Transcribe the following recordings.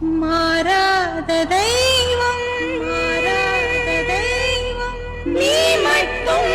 மாறாத தெய்வம், மாறாத தெய்வம் நீ மட்டும்.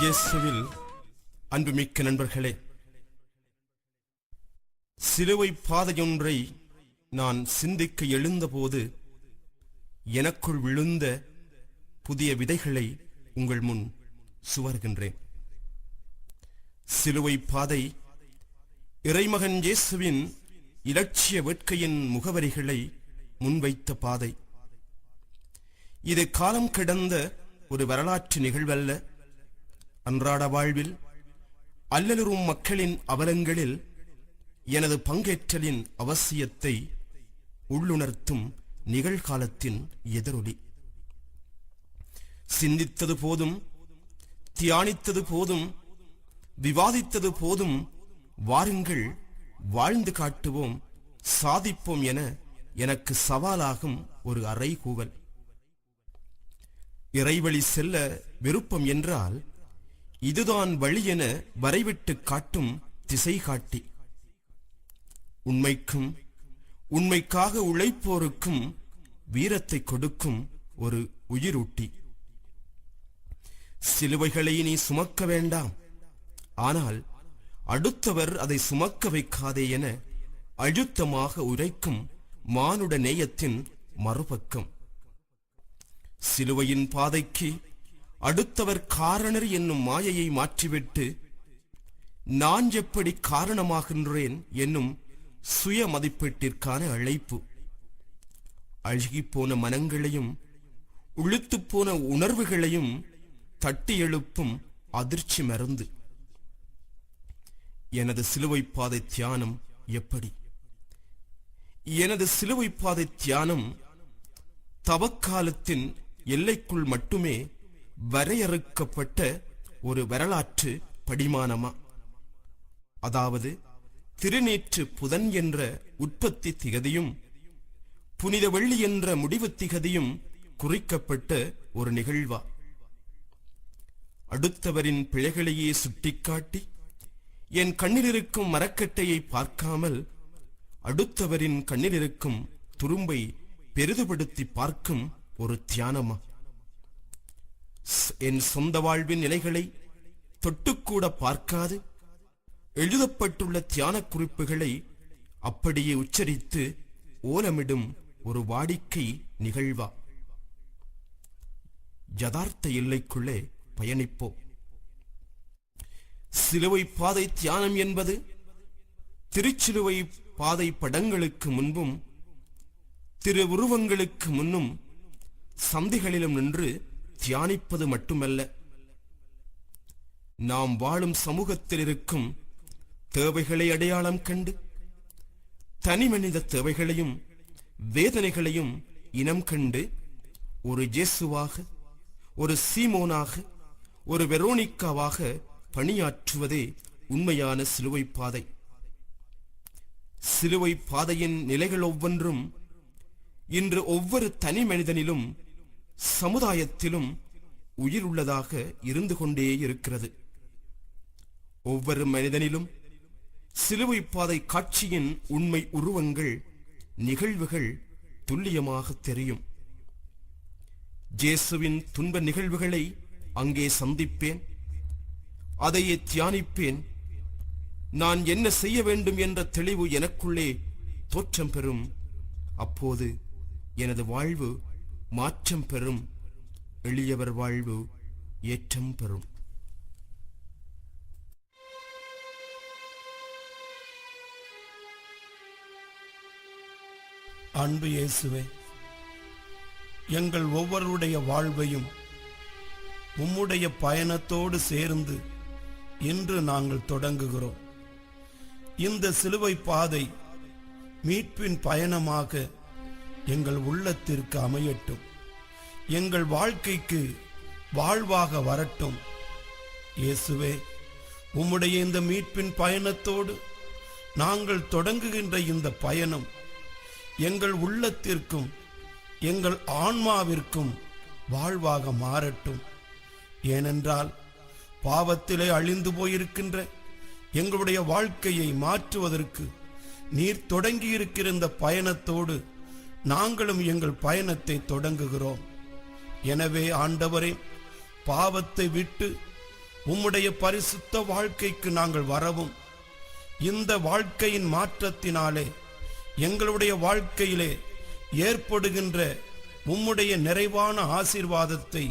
இயேசுவில் அன்புமிக்க நண்பர்களே, சிலுவை பாதையொன்றை நான் சிந்திக்க எழுந்தபோது எனக்குள் விழுந்த புதிய விதைகளை உங்கள் முன் சுவர்கின்றேன். சிலுவை பாதை இறைமகன் இயேசுவின் இலட்சிய வேட்கையின் முகவரிகளை முன்வைத்த பாதை. இது காலம் கடந்த ஒரு வரலாற்று நிகழ்வல்ல. அன்றாட வாழ்வில் அல்லலுறும் மக்களின் அவலங்களில் எனது பங்கேற்றலின் அவசியத்தை உள்ளுணர்த்தும் நிகழ்காலத்தின் எதிரொலி. சிந்தித்தது போதும், தியானித்தது போதும், விவாதித்தது போதும், வாருங்கள் வாழ்ந்து காட்டுவோம், சாதிப்போம் என எனக்கு சவாலாகும் ஒரு அறைகூவல். இறைவழி செல்ல விருப்பம் என்றால் இதுதான் வழி என வரைவிட்டு காட்டும் திசை காட்டி. உண்மைக்கும் உண்மைக்காக உழைப்போருக்கும் வீரத்தை கொடுக்கும் ஒரு உயிரூட்டி. சிலுவைகளை நீ சுமக்க வேண்டாம், ஆனால் அடுத்தவர் அதை சுமக்க வைக்காதே என அழுத்தமாக உரைக்கும் மானுட நேயத்தின் மறுபக்கம். சிலுவையின் பாதைக்கு அடுத்தவர் காரணர் என்னும் மாயையை மாற்றிவிட்டு நான் எப்படி காரணமாகின்றேன் என்னும் சுய மதிப்பீட்டிற்கான அழைப்பு. அழுகிப்போன மனங்களையும் உளுத்துப்போன உணர்வுகளையும் தட்டி எழுப்பும் அதிர்ச்சி மருந்து. எனது சிலுவை பாதை தியானம் எப்படி? எனது சிலுவை பாதை தியானம் தவக்காலத்தின் எல்லைக்குள் மட்டுமே வரையறுக்கப்பட்ட ஒரு வரலாற்று படிமானமா? அதாவது திருநேற்று புதன் என்ற உற்பத்தி திகதியும் புனித வெள்ளி என்ற முடிவு திகதியும் குறிக்கப்பட்ட ஒரு நிகழ்வா? அடுத்தவரின் பிழைகளையே சுட்டிக்காட்டி என் கண்ணிலிருக்கும் மரக்கட்டையை பார்க்காமல் அடுத்தவரின் கண்ணிலிருக்கும் துரும்பை பெரிதுபடுத்தி பார்க்கும் ஒரு தியானமா? என் சொந்த வாழ்வின் நிலைகளை தொட்டுக்கூட பார்க்காது எழுதப்பட்டுள்ள தியான குறிப்புகளை அப்படியே உச்சரித்து ஓலமிடும் ஒரு வாடிக்கை நிகழ்வா? யதார்த்த எல்லைக்குள்ளே பயணிப்போம். சிலுவை பாதை தியானம் என்பது திருச்சிலுவை பாதை படங்களுக்கு முன்பும் திருவுருவங்களுக்கு முன்னும் சந்திகளிலும் நின்று தியானிப்பது மட்டுமல்ல. நாம் வாழும் சமூகத்தில் இருக்கும் தேவைகளை அடையாளம் கண்டு தனி மனித தேவைகளையும் வேதனைகளையும் இனம் கண்டு ஒரு இயேசுவாக, ஒரு சீமோனாக, ஒரு வெரோனிக்காவாக பணியாற்றுவதே உண்மையான சிலுவை பாதை. சிலுவை பாதையின் நிலைகள் ஒவ்வொன்றும் இன்று ஒவ்வொரு தனி மனிதனிலும் சமுதாயத்திலும் உயிர் உள்ளதாக இருந்து கொண்டே இருக்கிறது. ஒவ்வொரு மனிதனிலும் சிலுவை பாதை காட்சியின் உண்மை உருவங்கள், நிகழ்வுகள் துல்லியமாக தெரியும். இயேசுவின் துன்ப நிகழ்வுகளை அங்கே சந்திப்பேன், அதையே தியானிப்பேன். நான் என்ன செய்ய வேண்டும் என்ற தெளிவு எனக்குள்ளே தோற்றம் பெறும். அப்போது எனது வாழ்வு மாற்றம் பெறும், எளியவர் வாழ்வு ஏற்றம் பெறும். அன்பு இயேசுவே, எங்கள் ஒவ்வொருடைய வாழ்வையும் உம்முடைய பயணத்தோடு சேர்ந்து இன்று நாங்கள் தொடங்குகிறோம். இந்த சிலுவை பாதை மீட்பின் பயணமாக எங்கள் உள்ளத்திற்கு அமையட்டும், எங்கள் வாழ்க்கைக்கு வாழ்வாக வரட்டும். இயேசுவே, உம்முடைய இந்த மீட்பின் பயணத்தோடு நாங்கள் தொடங்குகின்ற இந்த பயணம் எங்கள் உள்ளத்திற்கும் எங்கள் ஆன்மாவிற்கும் வாழ்வாக மாறட்டும். ஏனென்றால் பாவத்திலே அழிந்து போயிருக்கின்ற எங்களுடைய வாழ்க்கையை மாற்றுவதற்கு நீர் தொடங்கியிருக்கிற இந்த பயணத்தோடு நாங்களும் எங்கள் பயணத்தை தொடங்குகிறோம். எனவே ஆண்டவரே, பாவத்தை விட்டு உம்முடைய பரிசுத்த வாழ்க்கைக்கு நாங்கள் வரவும், இந்த வாழ்க்கையின் மாற்றத்தினாலே எங்களுடைய வாழ்க்கையிலே ஏற்படுகின்ற உம்முடைய நிறைவான ஆசீர்வாதத்தை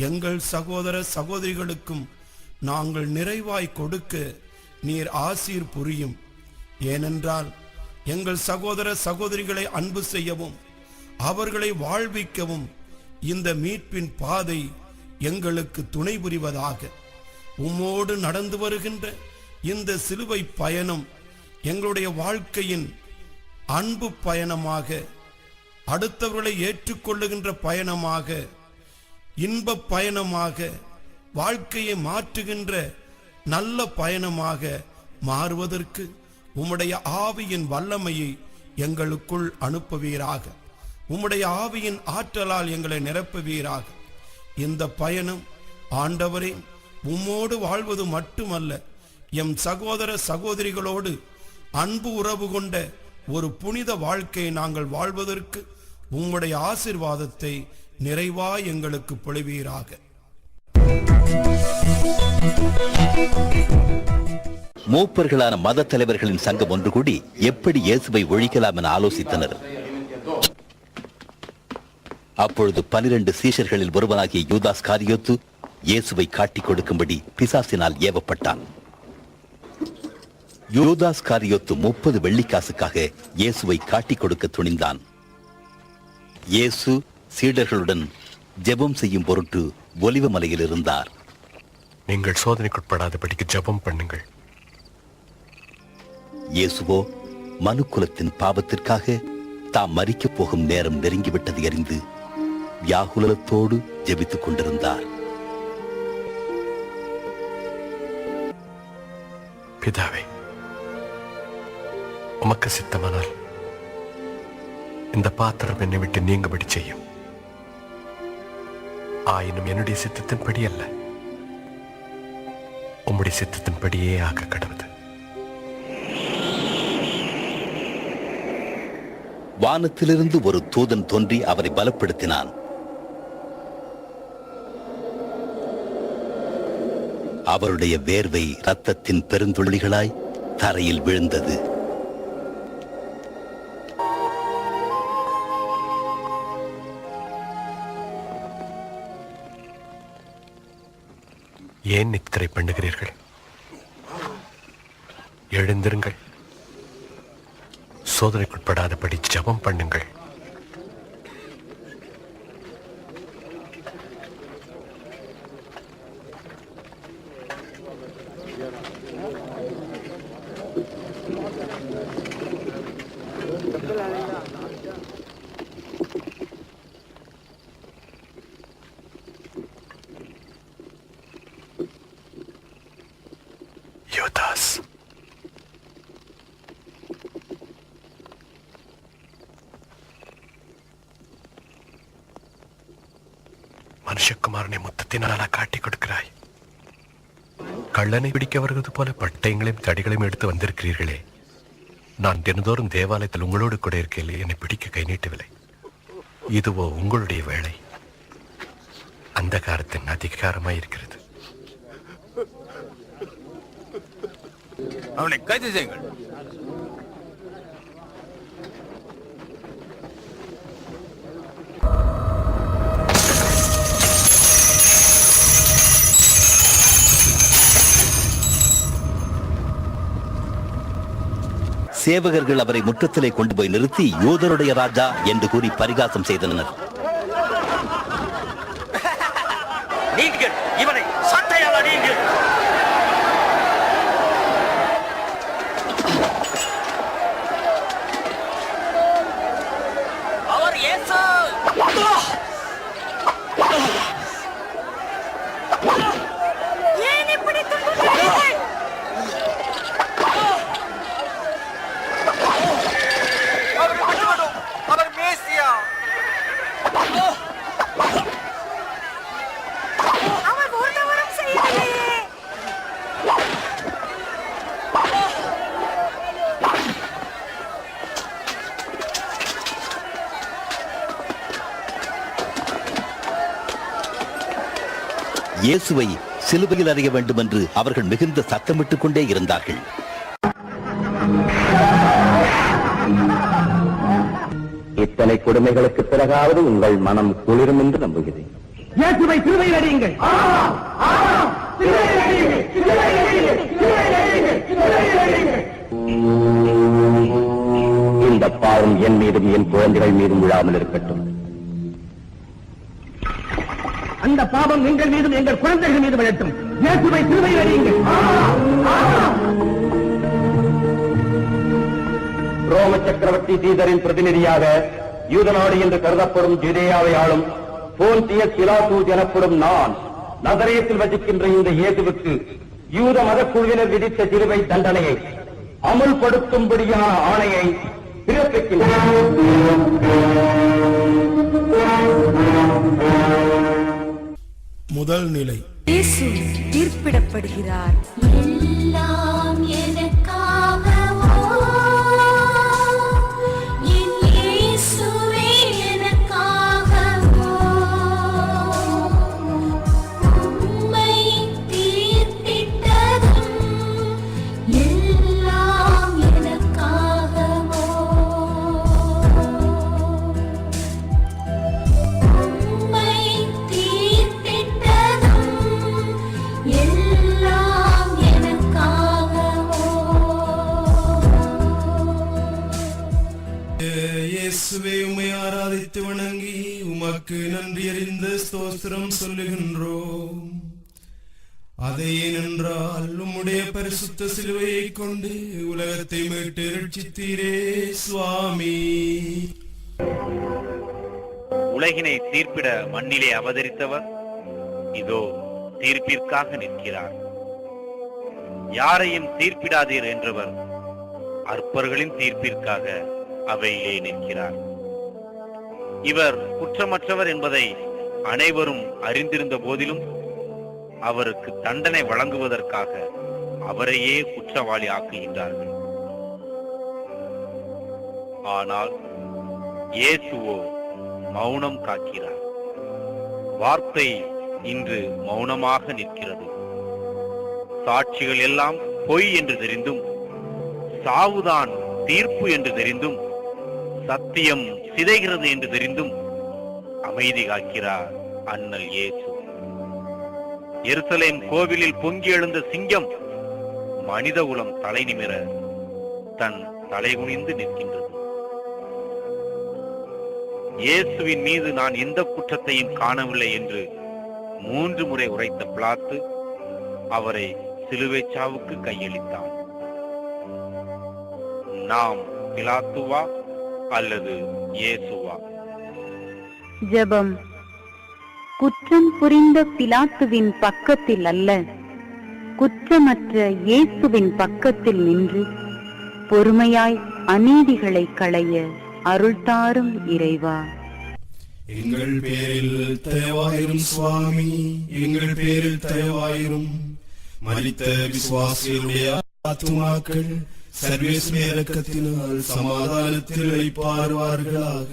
எங்கள் சகோதர சகோதரிகளுக்கும் நாங்கள் நிறைவாய் கொடுக்க நீர் ஆசீர் புரியும். ஏனென்றால் எங்கள் சகோதர சகோதரிகளை அன்பு செய்யவும் அவர்களை வாழ்விக்கவும் இந்த மீட்பின் பாதை எங்களுக்கு துணை புரிவதாக. உம்மோடு நடந்து வருகின்ற இந்த சிலுவை பயணம் எங்களுடைய வாழ்க்கையின் அன்பு பயணமாக, அடுத்தவர்களை ஏற்றுக்கொள்ளுகின்ற பயணமாக, இன்ப பயணமாக, வாழ்க்கையை மாற்றுகின்ற நல்ல பயணமாக மாறுவதற்கு உம்முடைய ஆவியின் வல்லமையை எங்களுக்குள் அனுப்புவீராக. உம்முடைய ஆவியின் ஆற்றலால் எங்களை நிரப்புவீராக. இந்த பயணம் ஆண்டவரே உம்மோடு வாழ்வது மட்டுமல்ல, எம் சகோதர சகோதரிகளோடு அன்பு உறவு கொண்ட ஒரு புனித வாழ்க்கையை நாங்கள் வாழ்வதற்கு உம்முடைய ஆசீர்வாதத்தை நிறைவாய் எங்களுக்கு பொழிவீராக. மூப்பர்களான மத தலைவர்களின் சங்கம் ஒன்று கூடி எப்படி இயேசுவை ஒழிக்கலாம் என ஆலோசித்தனர். அப்பொழுது 12 சீஷர்களில் ஒருவனாகிய யூதாஸ் காரியோத்து இயேசுவை காட்டிக் கொடுக்கும்படி பிசாசினால் ஏவப்பட்டான். யூதாஸ் காரியோத்து 30 வெள்ளிக்காசுக்காக இயேசுவை காட்டிக் கொடுக்க துணிந்தான். இயேசு சீடர்களுடன் ஜெபம் செய்யும் பொருட்டு ஒலிவ மலையில் இருந்தார். நீங்கள் சோதனைக்குட்படாதபடிக்கு ஜெபம் பண்ணுங்கள். இயேசுவோ மனுக்குலத்தின் பாவத்திற்காக தாம் மரிக்கப் போகும் நேரம் நெருங்கிவிட்டது அறிந்து வியாகுலத்தோடு ஜெபித்துக் கொண்டிருந்தார். பிதாவே, உமக்கு சித்தமானால் இந்த பாத்திரம் என்னை விட்டு நீங்கும்படி செய்யும். ஆயினும் என்னுடைய சித்தத்தின்படி அல்ல, உம்முடைய சித்தத்தின்படியே ஆக கடவுது. வானத்திலிருந்து ஒரு தூதன் தோன்றி அவரை பலப்படுத்தினான். அவருடைய வேர்வை இரத்தத்தின் பெருந்துளிகளாய் தரையில் விழுந்தது. ஏன் நித்திரை பண்ணுகிறீர்கள்? எழுந்திருங்கள், சோதனைக்குட்படாதபடி ஜெபம் பண்ணுங்கள். யூதாஸ், மனுஷகுமாரனை முத்தத்தினால காட்டிக் கொடுக்கிறாய். கள்ளனை பிடிக்க வருவது போல பட்டயங்களையும் தடிகளையும் எடுத்து வந்திருக்கிறீர்களே. நான் தினந்தோறும் தேவாலயத்தில் உங்களோடு கூட இருக்கையில் என்னை பிடிக்க கை நீட்டவில்லை. இதுவோ உங்களுடைய வேலை. அந்த காரத்தின் அதிகாரமாய் இருக்கிறது. அவனை கைது செய்யுங்கள். சேவகர்கள் அவரை முற்றத்திலே கொண்டு போய் நிறுத்தி யூதருடைய ராஜா என்று கூறி பரிகாசம் செய்தனர். நீங்கள் இவனை சட்டையால் அடியுங்கள். அவர் இயேசு. ஏன் இப்படி துன்புறுத்துகிறீர்கள்? அவர் மேசியா. அவர் ஒரு தவறும் செய்யவில்லையே. இயேசுவை சிலுவையில் அறைய வேண்டும் என்று அவர்கள் மிகுந்த சத்தமிட்டுக் கொண்டே இருந்தார்கள். இத்தனை கொடுமைகளுக்கு பிறகாவது உங்கள் மனம் குளிரும் என்று நம்புகிறேன். இயேசுவை சிலுவையில் அடியுங்கள். இந்த பாவம் என் மீதும் என் குழந்தைகள் மீதும் விழாமல் இருக்கட்டும். அந்த பாவம் எங்கள் மீதும் எங்கள் குழந்தைகள் மீதும் விழட்டும். இயேசுவை சிலுவையில் அடியுங்கள். ரோம சக்கரவர்த்தி சீதரின் பிரதிநிதியாக யூதநாடு என்று கருதப்படும் ஜுதேயாவை ஆளும் போன்டியஸ் பிலாத்து எனப்படும் நான் நசரேத்தில் வசிக்கின்ற இந்த இயேசுவுக்கு யூத மதக்குழுவினர் விதித்த சிலுவை தண்டனையை அமுல்படுத்தும்படியான ஆணையை பிறப்பிக்கின்றேன். முதல் நிலை. இயேசு தீர்ப்பிடப்படுகிறார். எல்லாம் எனக்காகவோ, என் இயேசுவே எனக்காகவோ, உம்மை தீர்ப்பிட்டதும் எல்லாம் எனக்காகவோ, உம்மை தீர்ப்பிட்டதும் எல்லாம் எனக்காகவோ. இயேசுவே, உம்மை ஆராதித்து வணங்கி உமக்கு நன்றி அறிந்த ஸ்தோத்திரம் சொல்லுகின்றோம். அதை ஏனென்றால் உம்முடைய பரிசுத்த சிலுவையை கொண்டு உலகத்தை மீட்டு ரட்சித்தீரே சுவாமி. உலகினை தீர்ப்பிட மண்ணிலே அவதரித்தவர் இதோ தீர்ப்பிற்காக நிற்கிறார். யாரையும் தீர்ப்பிடாதீர் என்றவர் அற்பர்களின் தீர்ப்பிற்காக அவையிலே நிற்கிறார். இவர் குற்றமற்றவர் என்பதை அனைவரும் அறிந்திருந்த போதிலும் அவருக்கு தண்டனை வழங்குவதற்காக அவரையே குற்றவாளி ஆக்குகின்றார்கள். ஆனால் இயேசுவோ மௌனம் காக்கிறார். வார்த்தை இன்று மௌனமாக நிற்கிறது. சாட்சிகள் எல்லாம் பொய் என்று தெரிந்தும், சாவுதான் தீர்ப்பு என்று தெரிந்தும், சத்தியம் சிதைகிறது என்று தெரிந்தும் அமைதி காக்கிறார் அண்ணல் இயேசு. எருசலேம் கோவிலில் பொங்கி எழுந்த சிங்கம் மனித குலம் தலை நிமிர தன் தலைகுனிந்து நிற்கின்றது. இயேசுவின் மீது நான் எந்த குற்றத்தையும் காணவில்லை என்று 3 முறை உரைத்த பிலாத்து அவரை சிலுவை சாவுக்கு கையளித்தான். நாம் பிலாத்துவா அல்லது இயேசுவா? ஜெபம். குற்றம் புரிந்த பிலாத்துவின் பக்கத்தில் அல்ல, குற்றமற்ற இயேசுவின் பக்கத்தில் நின்று பொறுமையாய் அநீதிகளை களைய அருள்தாரும் இறைவா. எங்கள் பேரில் தயவாயிரும் சுவாமி, எங்கள் பேரில் தயவாயிரும். மரித்த விசுவாசிகளுடைய ஆத்துமாக்கள் சர்வேஸ்வர இரக்கத்தினால் சமாதானத்தில் இளைப்பாறுவார்களாக.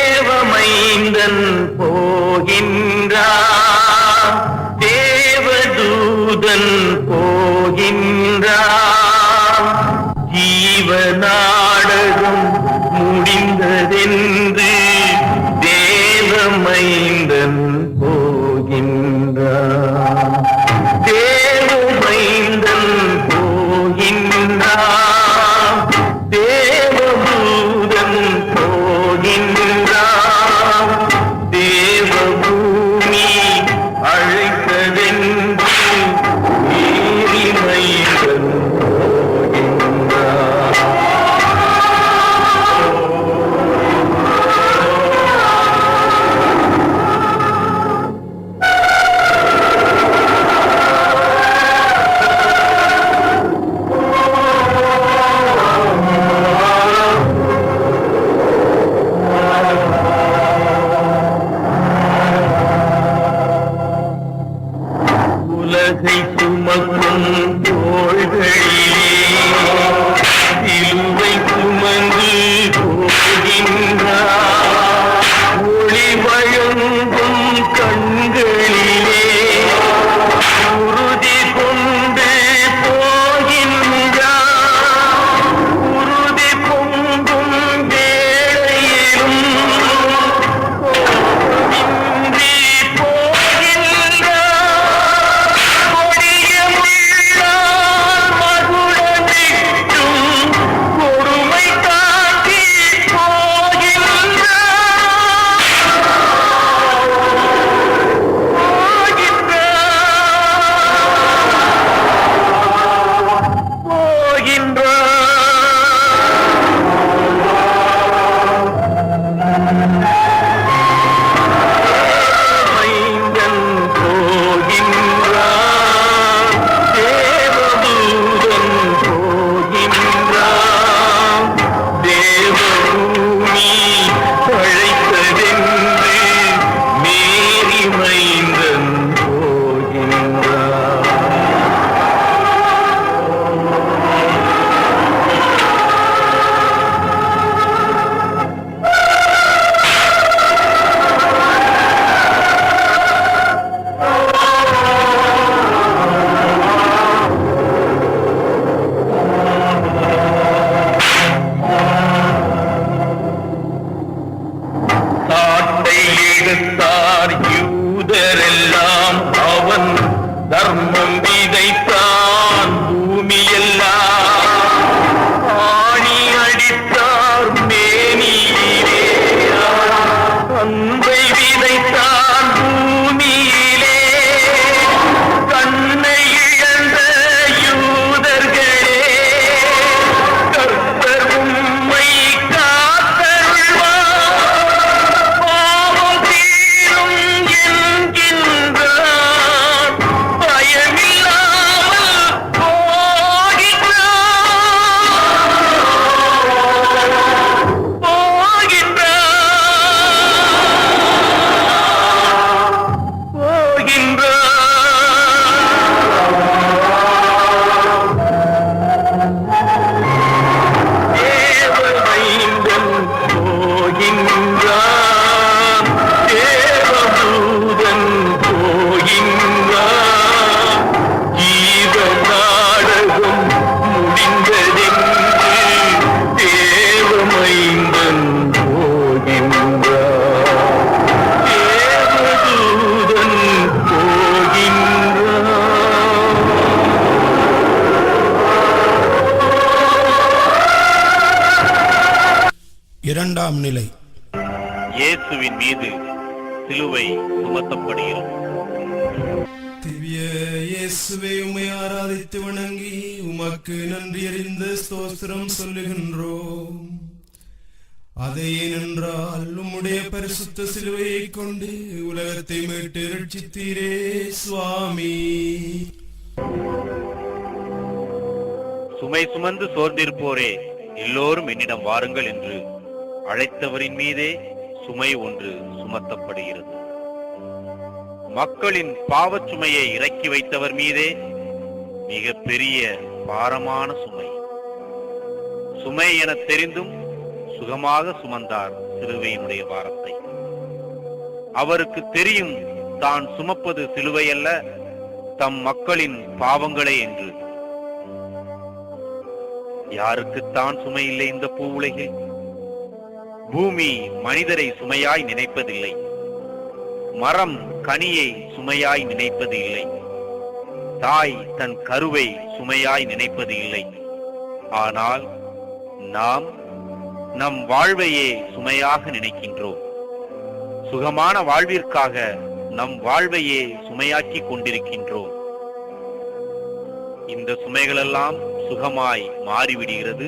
தேவமைந்தன் போகின்றார், தேவதூதன் போகின்றார், ஜீவநாடகம் முடிந்ததென்று தேவமைந்தன் போகின்றார், தேவமைந்தன் போகின்றார், தேவதூதன் போகின்றார், தேவபூமி அழைத்ததென்று நீரிமைந்தன் போகின்றார். உலகை சுமக்கும் தோள்களிலே சிலுவை சுமந்து போகின்றார், ஒளி வழங்கும் கண்களிலே உறுதி கொண்டு போகின்றார், உறுதி பொங்கும் வேளையிலும் கோபமின்றி போகின்றார், கொடிய முள்ளால் மகுடமிட்டும் கொடுமை தாக்கி மைந்தன் போகின்றான், தேவதூதன் போகின்றான், தேவபூமி அழைத்ததென்று மேரி மைந்தன் போகின்றான். சாட்டை எடுத்தார் யூதரெல்லாம், அவன் தர்மம் விதைத்தான் பூமியெல்லாம், ஆணி அடித்தார் மேனியிலே, அன்பை விதைத்தான் பூமியிலே, கண்ணை இழந்த யூதர்களே, கர்த்தர் உம்மை காத்தருள்வார், பாவம் தீரும் என்கின்றார், பயமில்லாமல் தேவமைந்தன் போகின்றான், தேவதூதன் போகின்றான், ஜீவநாடகம் முடிந்ததென்று தேவமைந்தன் போகின்றான், தேவதூதன் போகின்றான். இரண்டாம் நிலை. இயேசுவின் மீது சிலுவை சுமத்தப்படுகிறது. திவ்ய இயேசுவே, உம்மை ஆராதித்து வணங்கி உமக்கு நன்றி அறிந்த ஸ்தோத்திரம் சொல்லுகின்றோம். அதை ஏனென்றால் உம்முடைய பரிசுத்த சிலுவையை கொண்டு உலகத்தை மீட்டு ரட்சித்தீரே சுவாமி. சுமை சுமந்து சோர்ந்திருப்போரே எல்லோரும் என்னிடம் வாருங்கள் என்று அழைத்தவரின் மீதே சுமை ஒன்று சுமத்தப்படுகிறது. மக்களின் பாவச் சுமையை இறக்கி வைத்தவர் மீதே மிக பெரிய பாரமான சுமை. சுமை என தெரிந்தும் சுகமாக சுமந்தார் சிலுவையினுடைய பாரத்தை. அவருக்கு தெரியும் தான் சுமப்பது சிலுவை அல்ல, தம் மக்களின் பாவங்களே என்று. யாருக்குத்தான் சுமை இல்லை இந்த பூ உலகில்? பூமி மனிதரை சுமையாய் நினைப்பதில்லை, மரம் கனியை சுமையாய் நினைப்பது இல்லை, தாய் தன் கருவை சுமையாய் நினைப்பது இல்லை. ஆனால் நாம் நம் வாழ்வையே சுமையாக நினைக்கின்றோம். சுகமான வாழ்விற்காக நம் வாழ்வையே சுமையாக்கி கொண்டிருக்கின்றோம். இந்த சுமைகளெல்லாம் சுகமாய் மாறிவிடுகிறது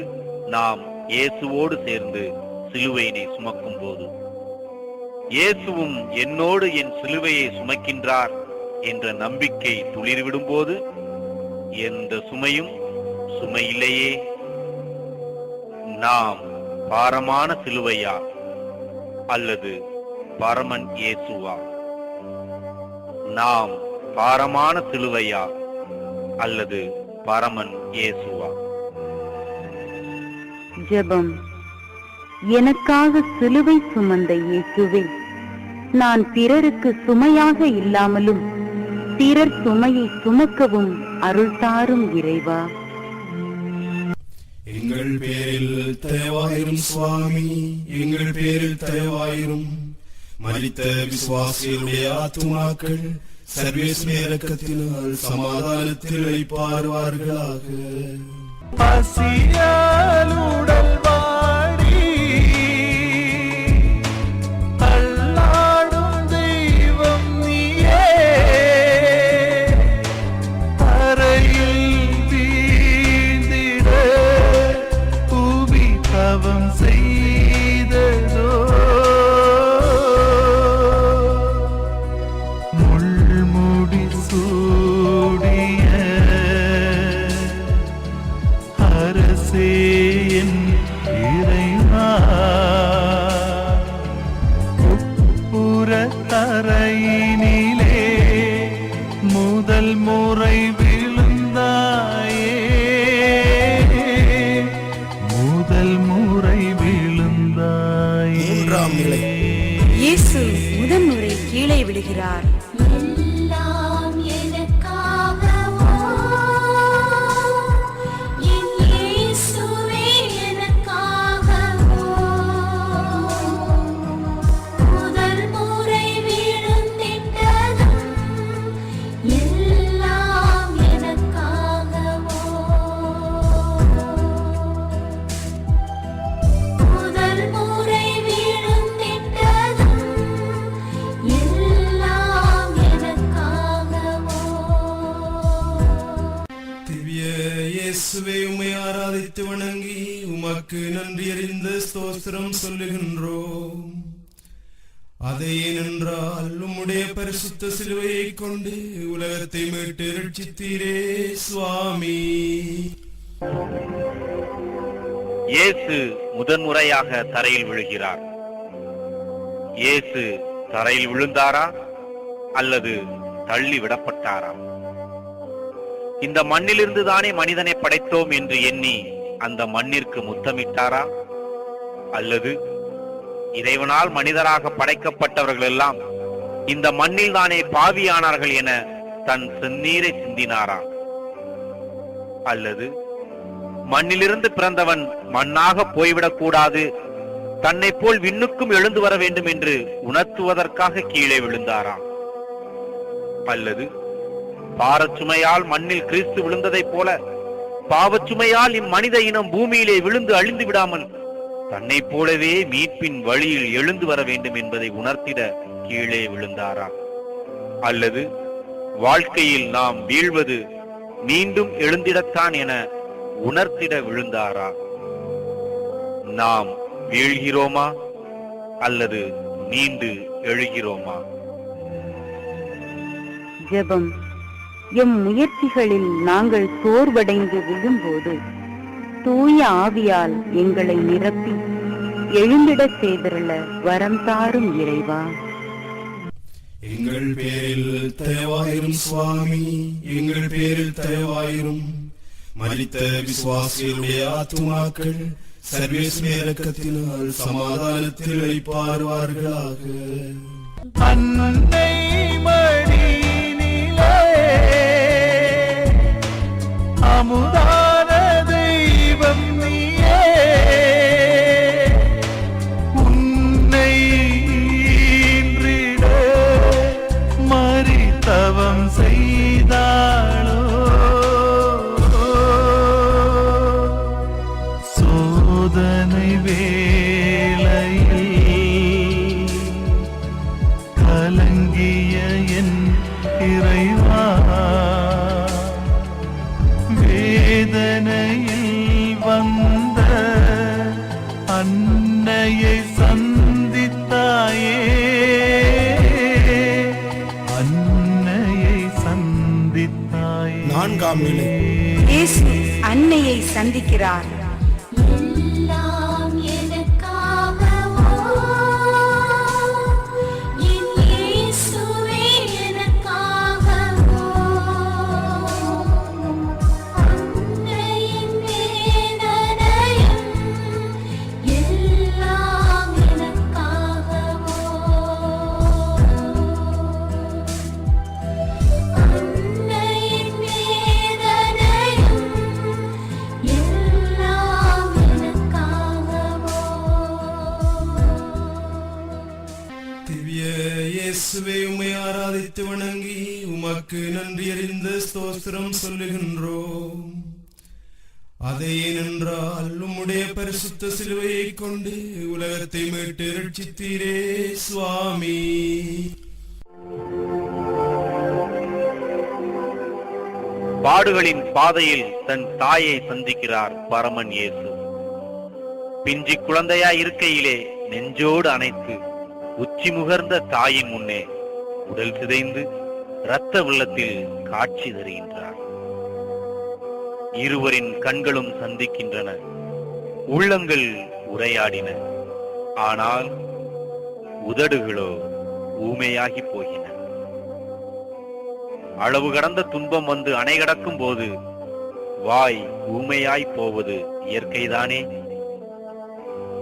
நாம் இயேசுவோடு சேர்ந்து சிலுவையினை சுமக்கும் போது. இயேசுவும் என்னோடு என் சிலுவையை சுமக்கின்றார் என்ற நம்பிக்கை துளிர்விடும் போது எந்த சுமையும் சுமையிலேயே. நாம் பாரமான சிலுவையா அல்லது பரமன் இயேசுவா? நாம் பாரமான சிலுவையா அல்லது பரமன் இயேசுவா? ஜெபம். எனக்காக சிலுவை சுமந்த இயேசுவே, நான் பிறருக்கு சுமையாக இல்லாமலும் பிறர் சுமையை சுமக்கவும் அருள் தாரும் இறைவா. எங்கள் பேரில் தயவாயிரும் சுவாமி, எங்கள் பேரில் தயவாயிரும். மரித்த விசுவாசிகளுடைய ஆத்துமாக்கள் சர்வேஸ்வர இரக்கத்தினால் சமாதானத்தில் இளைப்பாறுவார்களாக. பசியாலுடல் வாடி அல்லாடும் தெய்வம் நீயே, தரையில் வீழ்ந்திட புவி தவம் செய்ததோ, முள்முடி சூடிய அரசே என் இறைவா, உட்புற தரையினிலே முதல் முறை விழுந்தாயே, முதல் முறை விழுந்தாயே. மூன்றாம் நிலை. இயேசு முதன்முறை கீழே விழுகிறார். எல்லாம் எனக்காகவோ, என் இயேசுவே எனக்காகவோ, முதல் முறை விழுந்திட்டதும் எல்லாம் எனக்காகவோ, முதல் முறை விழுந்திட்டதும் எல்லாம் எனக்காகவோ. திவ்ய இயேசுவே, உம்மை ஆராதித்து வணங்கி உமக்கு நன்றி அறிந்த ஸ்தோத்திரம் சொல்லுகின்றோம். அதை ஏனென்றால் உம்முடைய பரிசுத்த சிலுவையை கொண்டு உலகத்தை மீட்டு ரட்சித்தீரே சுவாமி. இயேசு முதன்முறையாக தரையில் விழுகிறார். இயேசு தரையில் விழுந்தாரா அல்லது தள்ளி விடப்பட்டாரா? இந்த மண்ணிலிருந்து தானே மனிதனை படைத்தோம் என்று எண்ணி அந்த மண்ணிற்கு முத்தமிட்டாரா அல்லது இறைவனால் மனிதராக படைக்கப்பட்டவர்கள் எல்லாம் இந்த மண்ணில் தானே பாவியானார்கள் என தன் செந்நீரை சிந்தினாரா? அல்லது மண்ணிலிருந்து பிறந்தவன் மண்ணாக போய்விடக் கூடாது, தன்னை போல் விண்ணுக்கும் எழுந்து வர வேண்டும் என்று உணர்த்துவதற்காக கீழே விழுந்தாரா? அல்லது பாரச்சுமையால் மண்ணில் கிறிஸ்து விழுந்ததைப் போல பாவச்சுமையால் இம்மனித இனம் பூமியிலே விழுந்து அழிந்து விடாமல் தன்னை போலவே மீட்பின் வழியில் எழுந்து வர வேண்டும் என்பதை உணர்த்திட கீழே விழுந்தாரா? அல்லது வாழ்க்கையில் நாம் வீழ்வது மீண்டும் எழுந்திடத்தான் என உணர்த்திட விழுந்தாரா? நாம் வீழ்கிறோமா அல்லது மீண்டு எழுகிறோமா? ஜெபம். எம் முயற்சிகளில் நாங்கள் சோர்வடைந்து விழும்போது தூய ஆவியால் எங்களை நிரப்பி எழுந்திடச் செய்திருள வரம் தாரும் இறைவா. எங்கள் பேரில் தயவாயிரும் சுவாமி, எங்கள் பேரில் தயவாயிரும். மரித்த விசுவாசிகளுடைய ஆத்துமாக்கள் சர்வேஸ்வர இரக்கத்தினால் சமாதானத்தில் இளைப்பாறுவார்களாக. அன்னை மடியினிலே அமுதான தெய்வம் நீயே, உன்னை ஈன்றிட மரித்தவம் செய்தாளோ. சோதனை வேளையில் கலங்கிய என் இறைவா, வேதனையில் வந்த அன்னையை சந்தித்தாயே, அன்னையை சந்தித்தாயே. நான்காம் நிலை. இயேசு அன்னையை சந்திக்கிறார். எல்லாம் எனக்காகவோ, என் இயேசுவே எனக்காகவோ, அன்னையின் வேதனையும் எல்லாம் எனக்காகவோ, அன்னையின் வேதனையும் எல்லாம் எனக்காகவோ. திவ்ய இயேசுவே, உம்மை ஆராதித்து வணங்கி உமக்கு நன்றி அறிந்த ஸ்தோத்திரம் சொல்லுகின்றோம். அதை ஏனென்றால் உம்முடைய பரிசுத்த சிலுவையை கொண்டு உலகத்தை மீட்டு ரட்சித்தீரே சுவாமி. பாடுகளின் பாதையில் தன் தாயை சந்திக்கிறார் பரமன் இயேசு. பிஞ்சி குழந்தையாய் இருக்கையிலே நெஞ்சோடு அணைத்து உச்சி முகர்ந்த தாயின் முன்னே உடல் சிதைந்து இரத்த வெள்ளத்தில் காட்சி தருகின்றார். இருவரின் கண்களும் சந்திக்கின்றன, உள்ளங்கள் உரையாடின. ஆனால் உதடுகளோ ஊமையாகி போகின. அளவு கடந்த துன்பம் வந்து அணை கடக்கும் போது வாய் ஊமையாய் போவது இயற்கைதானே.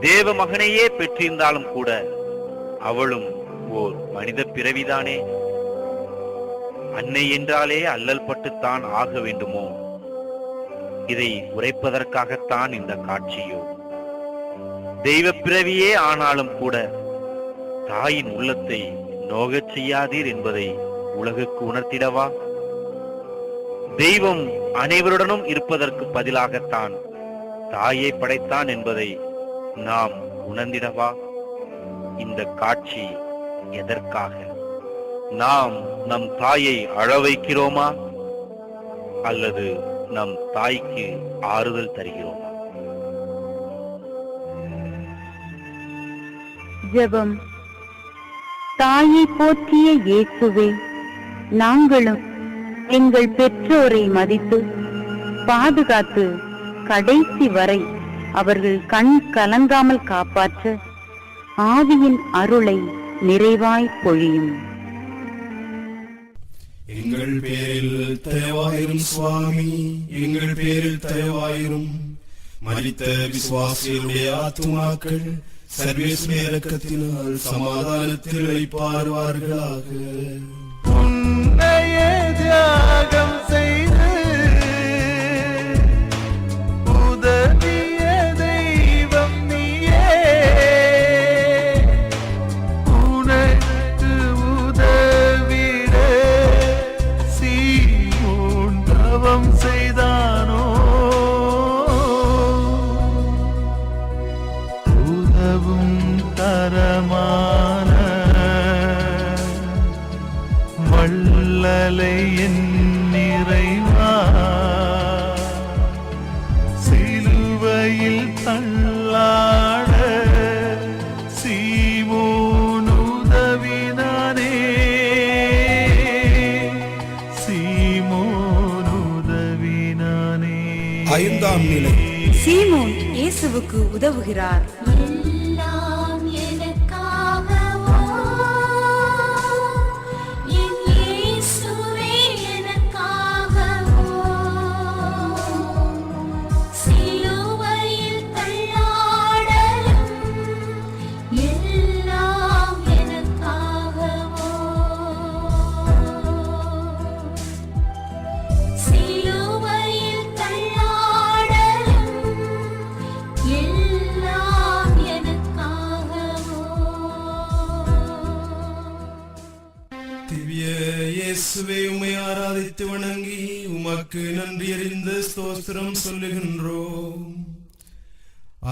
தேவ மகனையே பெற்றிருந்தாலும் கூட அவளும் ஓர் மனித பிறவிதானே. அன்னை என்றாலே அல்லல் பட்டுத்தான் ஆக வேண்டுமோ? இதை உரைப்பதற்காகத்தான் இந்த காட்சியோ? தெய்வ பிறவியே ஆனாலும் கூட தாயின் உள்ளத்தை நோகச் செய்யாதீர் என்பதை உலகுக்கு உணர்த்திடவா? தெய்வம் அனைவருடனும் இருப்பதற்கு பதிலாகத்தான் தாயை படைத்தான் என்பதை நாம் உணர்ந்திடவா? இந்த காட்சி எதற்காக? நாம் நம் தாயை அழ வைக்கிறோமா அல்லது நம் தாய்க்கு ஆறுதல் தருகிறோமா? ஜெபம். தாயை போற்றிய இயேசுவே, நாங்களும் எங்கள் பெற்றோரை மதித்து பாதுகாத்து கடைசி வரை அவர்கள் கண் கலங்காமல் காப்பாற்ற ஆவியின் அருளை நிறைவாய் பொழியும். எங்கள் பேரில் தயவாயிரும் சுவாமி, எங்கள் பேரில் தயவாயிரும். மரித்த விசுவாசிகளுடைய ஆத்துமாக்கள் சர்வேஸ்வர இரக்கத்தினால் சமாதானத்தில் இளைப்பாறுவார்களாக. உன்னையே தியாகம் செய்து உதவிய தெய்வம் நீயே, உனக்கு உதவிட சீமோன் தவம் செய்தானோ? உதவும் தரமான வள்ளலை என் நிறைவா, சிலுவையில் தள்ளாட சீமோன் உதவினானே, சீமோன் உதவினானே. ஐந்தாம் நிலை. இயேசுவுக்கு உதவுகிறார். எல்லாம் எனக்காகவோ என் இயேசுவே எனக்காகவோ சிலுவையில் தள்ளாடலும் எல்லாம் எனக்காகவோ சிலுவையில் தள்ளாடலும் எல்லாம் எனக்காகவோ. திவ்ய இயேசுவே, உம்மை ஆராதித்து வணங்கி உமக்கு நன்றி அறிந்த ஸ்தோத்திரம் சொல்லுகின்றோம்.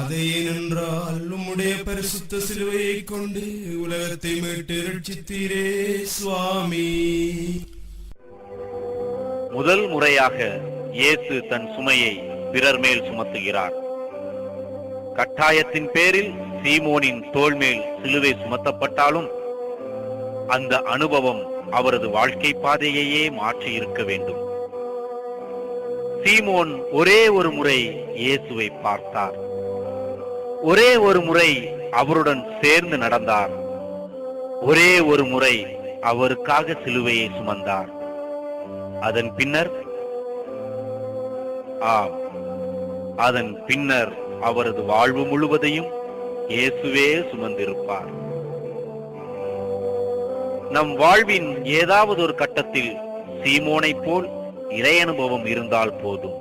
அதை ஏனென்றால் உம்முடைய பரிசுத்த சிலுவையை கொண்டு உலகத்தை மீட்டு ரட்சித்தீரே சுவாமி. முதல் முறையாக இயேசு தன் சுமையை பிறர் மேல் சுமத்துகிறார். கட்டாயத்தின் பேரில் சீமோனின் தோள் மேல் சிலுவை சுமத்தப்பட்டாலும் அந்த அனுபவம் அவரது வாழ்க்கை பாதையையே மாற்றி இருக்க வேண்டும். சீமோன் ஒரே ஒரு முறை இயேசுவை பார்த்தார். ஒரே ஒரு முறை அவருடன் சேர்ந்து நடந்தார். ஒரே ஒரு முறை அவருக்காக சிலுவையை சுமந்தார். அதன் பின்னர் அதன் பின்னர் அவரது வாழ்வு முழுவதையும் இயேசுவே சுமந்திருப்பார். நம் வாழ்வின் ஏதாவது ஒரு கட்டத்தில் சீமோனைப் போல் இறை அனுபவம் இருந்தால் போதும்,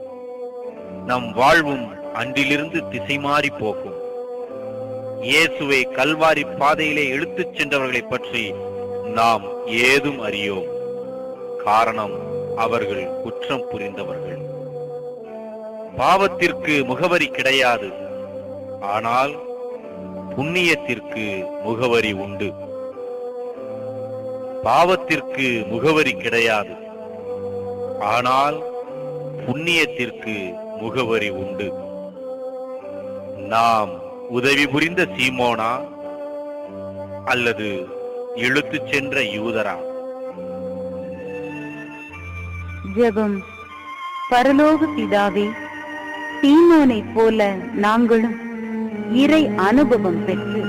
நம் வாழ்வும் அன்றிலிருந்து திசை மாறி போகும். இயேசுவை கல்வாரி பாதையிலே இழுத்துச் சென்றவர்களை பற்றி நாம் ஏதும் அறியோம். காரணம், அவர்கள் குற்றம் புரிந்தவர்கள். பாவத்திற்கு முகவரி கிடையாது, ஆனால் புண்ணியத்திற்கு முகவரி உண்டு. பாவத்திற்கு முகவரி கிடையாது, ஆனால் புண்ணியத்திற்கு முகவரி உண்டு. நாம் உதவி புரிந்த சீமோனா அல்லது இழுத்துச் சென்ற யூதரா? ஜெபம். பரலோக பிதாவே, சீமோனைப் போல நாங்களும் இறை அனுபவம் பெற்று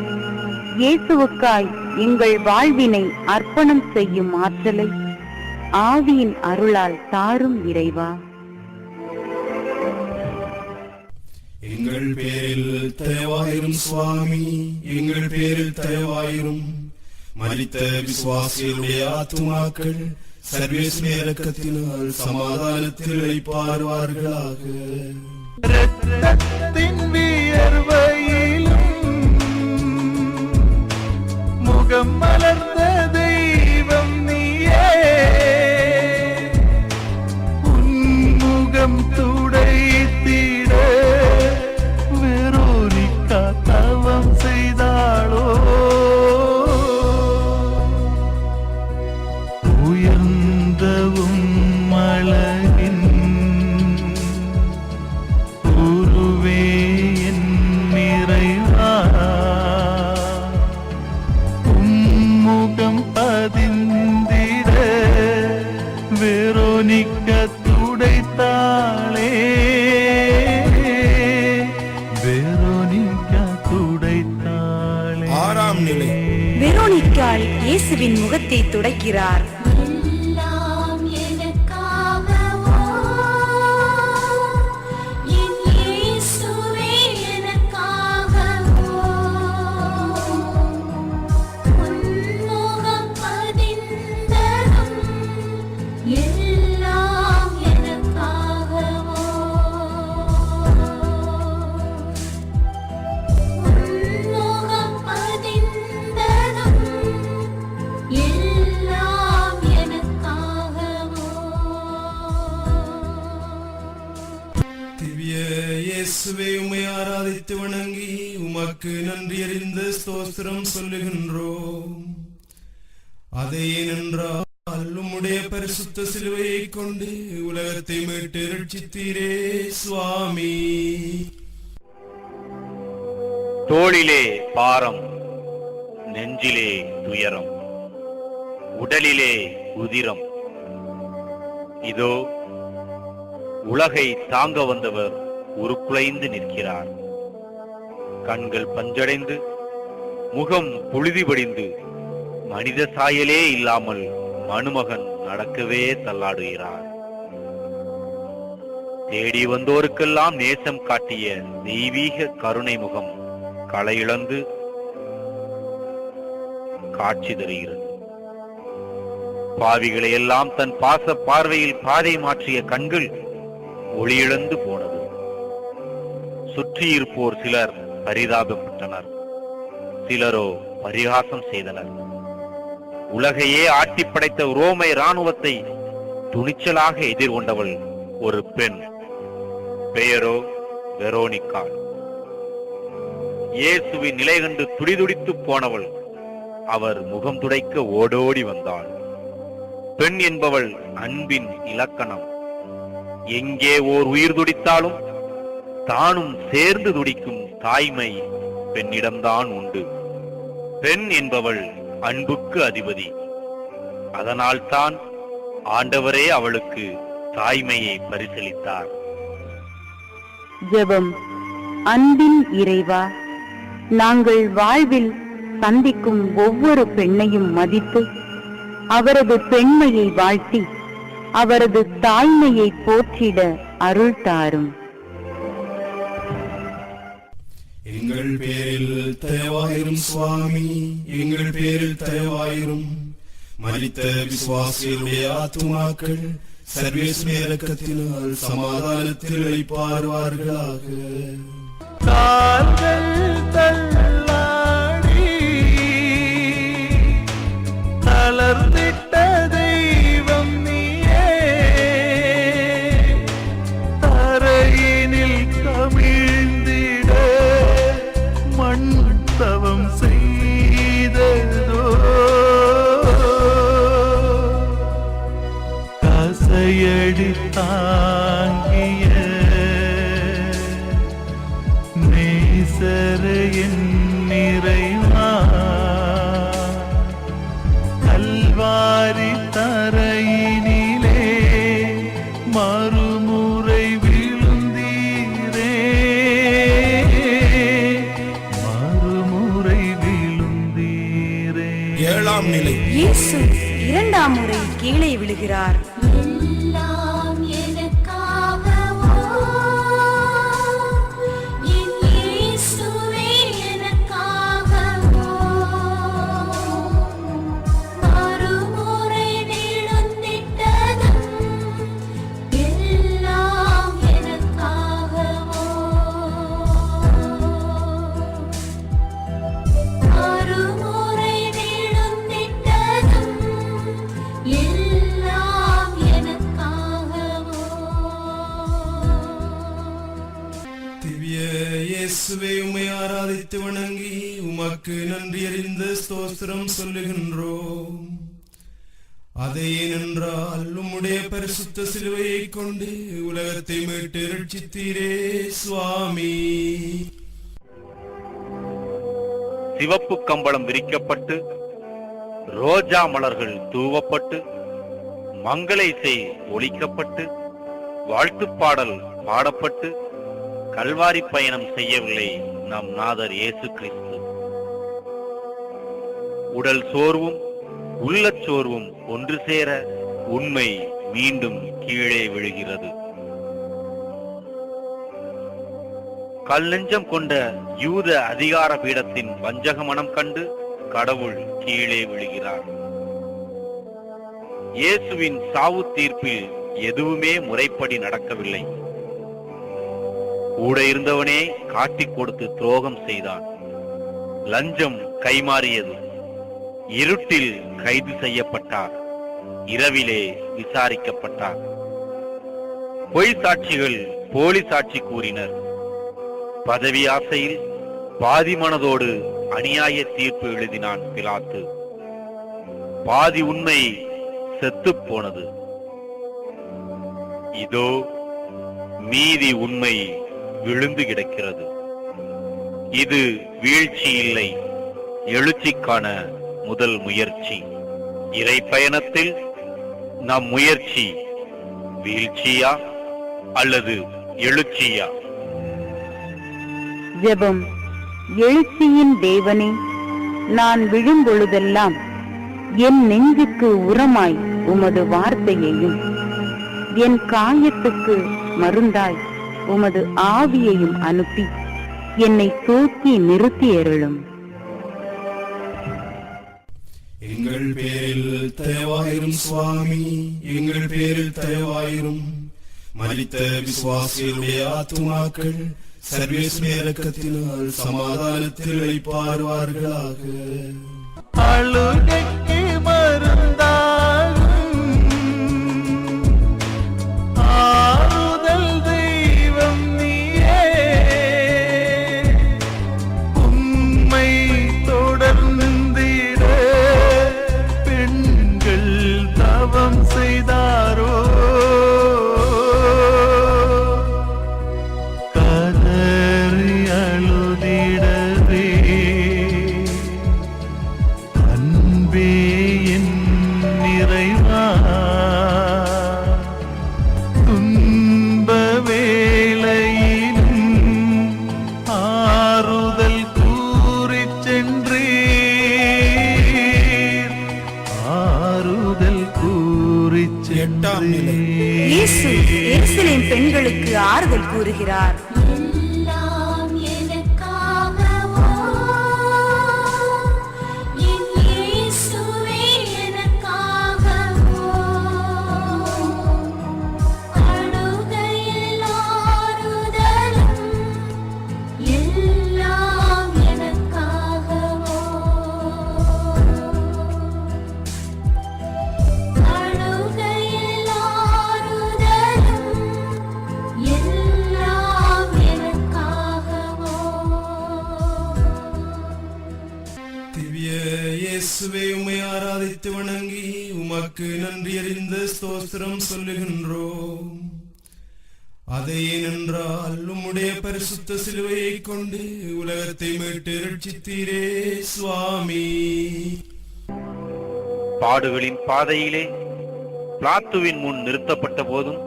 இயேசுவுக்காய் எங்கள் வாழ்வினை அர்ப்பணம் செய்யும் ஆற்றலை ஆவியின் அருளால் தாரும் இறைவா. எங்கள் பேரில் தயவாயிரும் சுவாமி, எங்கள் பேரில் தயவாயிரும். மரித்த விசுவாசிகளுடைய ஆத்துமாக்கள் சர்வேஸ்வர இரக்கத்தினால் சமாதானத்தில் இளைப்பாறுவார்களாக. இரத்தத்தின் வியர்வையிலும் முகம் மலர்ந்த தெய்வம் நீயே, உன்முகம் துடைத்திட வெரோனிகா தவம் செய்தாளோ. உயர்ந்தவும் அழகின் உருவே என் நிறைவா, உம்முகம் பதிந்திட வெரோனிகா துடைத்தாளே, வெரோனிகா துடைத்தாளே. ஆறாம் நிலை. வெரோனிக்காள் இயேசுவின் முகத்தை துடைக்கிறார். எல்லாம் எனக்காகவோ என் இயேசுவே எனக்காகவோ உன்முகம் பதிந்ததும் எல்லாம் எனக்காகவோ உன்முகம் பதிந்ததும் எல்லாம் எனக்காகவோ. திவ்ய இயேசுவே, உம்மை ஆராதித்து வணங்கி உமக்கு நன்றி அறிந்த ஸ்தோத்திரம் சொல்லுகின்றோம். அதை ஏனென்றால் உம்முடைய பரிசுத்த சிலுவையை கொண்டு உலகத்தை மீட்டு ரட்சித்தீரே சுவாமி. தோளிலே பாரம், நெஞ்சிலே துயரம், உடலிலே உதிரம். இதோ உலகை தாங்க வந்தவர் உருக்குலைந்து நிற்கிறார். கண்கள் பஞ்சடைந்து முகம் புழுதி படிந்து மனித சாயலே இல்லாமல் மணுமகன் நடக்கவே தள்ளாடுகிறார். தேடி வந்தோருக்கெல்லாம் நேசம் காட்டிய தெய்வீக கருணை முகம் களையிழந்து காட்சி தருகிறது. பாவிகளை எல்லாம் தன் பாச பார்வையில் பாதை மாற்றிய கண்கள் ஒளியிழந்து போனது. சுற்றியிருப்போர் சிலர் பரிதாபப்பட்டனர், சிலரோ பரிகாசம் செய்தனர். உலகையே ஆட்டி படைத்த ரோமை இராணுவத்தை துணிச்சலாக எதிர்கொண்டவள் ஒரு பெண், பெயரோ வெரோனிகா. இயேசுவின் நிலை கண்டு துடிதுடித்து போனவள் அவர் முகம் துடைக்க ஓடோடி வந்தாள். பெண் என்பவள் அன்பின் இலக்கணம். எங்கே ஓர் உயிர் துடித்தாலும் தானும் சேர்ந்து துடிக்கும் தாய்மை பெண்ணிடம்தான் உண்டு. பெண் என்பவள் அன்புக்கு அதிபதி. அதனால்தான் ஆண்டவரே அவளுக்கு தாய்மையை பரிசளித்தார். ஜெபம். அன்பின் இறைவா, நாங்கள் வாழ்வில் சந்திக்கும் ஒவ்வொரு பெண்ணையும் மதித்து அவரது பெண்மையை வாழ்த்தி அவரது தாய்மையை போற்றிட அருள் தாரும். எங்கள் பேரில் தயவாயிரும் சுவாமி, எங்கள் பேரில் தயவாயிரும். மரித்த விசுவாசிகளுடைய ஆத்துமாக்கள் சர்வேஸ்வர இரக்கத்தினால் சமாதானத்தில் இளைப்பாறுவார்களாக. கால்கள் தள்ளாடி தளர்ந்திட்ட தெய்வம் நீயே, தரையினில் கமிழ்ந்திட மண் தவம் செய்ததோ, கசையடி தாங்கிய நேசரையின் நிறைவா, கல்வாரி தரையினிலே மறுமுறை விழுந்தீரே, மறுமுறை விழுந்தீரே. ஏழாம் நிலை. இயேசு இரண்டாம் முறை கீழே விழுகிறார். எல்லாம் எனக்காகவோ, என் இயேசுவே எனக்காகவோ, மறுமுறை விழுந்திட்டதும் எல்லாம் எனக்காகவோ, மறுமுறை விழுந்திட்டதும் எல்லாம் எனக்காகவோ. திவ்ய இயேசுவே, உம்மை ஆராதித்து வணங்கி உமக்கு நன்றி அறிந்த ஸ்தோத்திரம் சொல்லுகின்றோம். அதை ஏனென்றால் உம்முடைய பரிசுத்த சிலுவையை கொண்டு உலகத்தை மீட்டு ரட்சித்தீரே சுவாமி. சிவப்பு கம்பளம் விரிக்கப்பட்டு ரோஜா மலர்கள் தூவப்பட்டு மங்கள இசை ஒலிக்கப்பட்டு வாழ்த்துப் பாடல் பாடப்பட்டு கல்வாரி பயணம் செய்யவில்லை நம் நாதர் இயேசு கிறிஸ்து. உடல் சோர்வும் உள்ளச் சோர்வும் ஒன்று சேர உண்மை மீண்டும் கீழே விழுகிறது. கல் நெஞ்சம் கொண்ட யூத அதிகார பீடத்தின் வஞ்சக மனம் கண்டு கடவுள் கீழே விழுகிறார். இயேசுவின் சாவு தீர்ப்பில் எதுவுமே முறைப்படி நடக்கவில்லை. கூட இருந்தவனே காட்டிக் கொடுத்து துரோகம் செய்தான். லஞ்சம் கைமாறியது. இருட்டில் கைது செய்யப்பட்டார். இரவிலே விசாரிக்கப்பட்டார். பொய் சாட்சிகள் போலி சாட்சி கூறினர். பதவி ஆசையில் பாதி மனதோடு அநியாய தீர்ப்பு எழுதினான் பிலாத்து. பாதி உண்மை செத்துப் போனது. இதோ மீதி உண்மை விழுந்து கிடக்கிறது. இது வீழ்ச்சி இல்லை, எழுச்சிக்கான முதல் முயற்சி. இறை பயணத்தில் நம் முயற்சி வீழ்ச்சியா அல்லது எழுச்சியா? ஜெபம். எழுச்சியின் தேவனே, நான் விழும்பொழுதெல்லாம் என் நெஞ்சுக்கு உரமாய் உமது வார்த்தையையும் என் காயத்துக்கு மருந்தாய் உமது ஆவியையும் அனுப்பி என்னை தூக்கி நிறுத்தி அருளும். எங்கள் பேரில் தயவாயிரும் சுவாமி, எங்கள் பேரில் தயவாயிரும். மரித்த விசுவாசிகளுடைய ஆத்துமாக்கள் சர்வேஸ்வர இரக்கத்தினால் சமாதானத்தில் இளைப்பாறுவார்களாக. அழுகைக்கு மருந்தாகும் ஆறுதல் தெய்வம் நீயே, உம்மை தொடர்ந்திட பெண்கள் தவம் செய்தாரோ, கதறி அழுதிடவே அன்பே என் நிறைவா, துன்ப வேளையிலும் ஆறுதல் கூறிச் சென்றீர், ஆறுதல் கூறிச் சென்றீர். இயேசு எருசலேம் பெண்களுக்கு ஆறுதல் கூறுகிறார். எல்லாம் எனக்காகவோ, என் இயேசுவே எனக்காகவோ, அழுகையில் ஆறுதலும் எல்லாம் எனக்காகவோ, அழுகையில் ஆறுதலும் எல்லாம் எனக்காகவோ. திவ்ய இயேசுவே, உம்மை ஆராதித்து வணங்கி உமக்கு நன்றி அறிந்த ஸ்தோத்திரம் சொல்லுகின்றோம். அதை ஏனென்றால் உம்முடைய பரிசுத்த சிலுவையை கொண்டு உலகத்தை மீட்டு ரட்சித்தீரே சுவாமி. பாடுகளின் பாதையிலே பிளாத்துவின் முன் நிறுத்தப்பட்ட போதும்,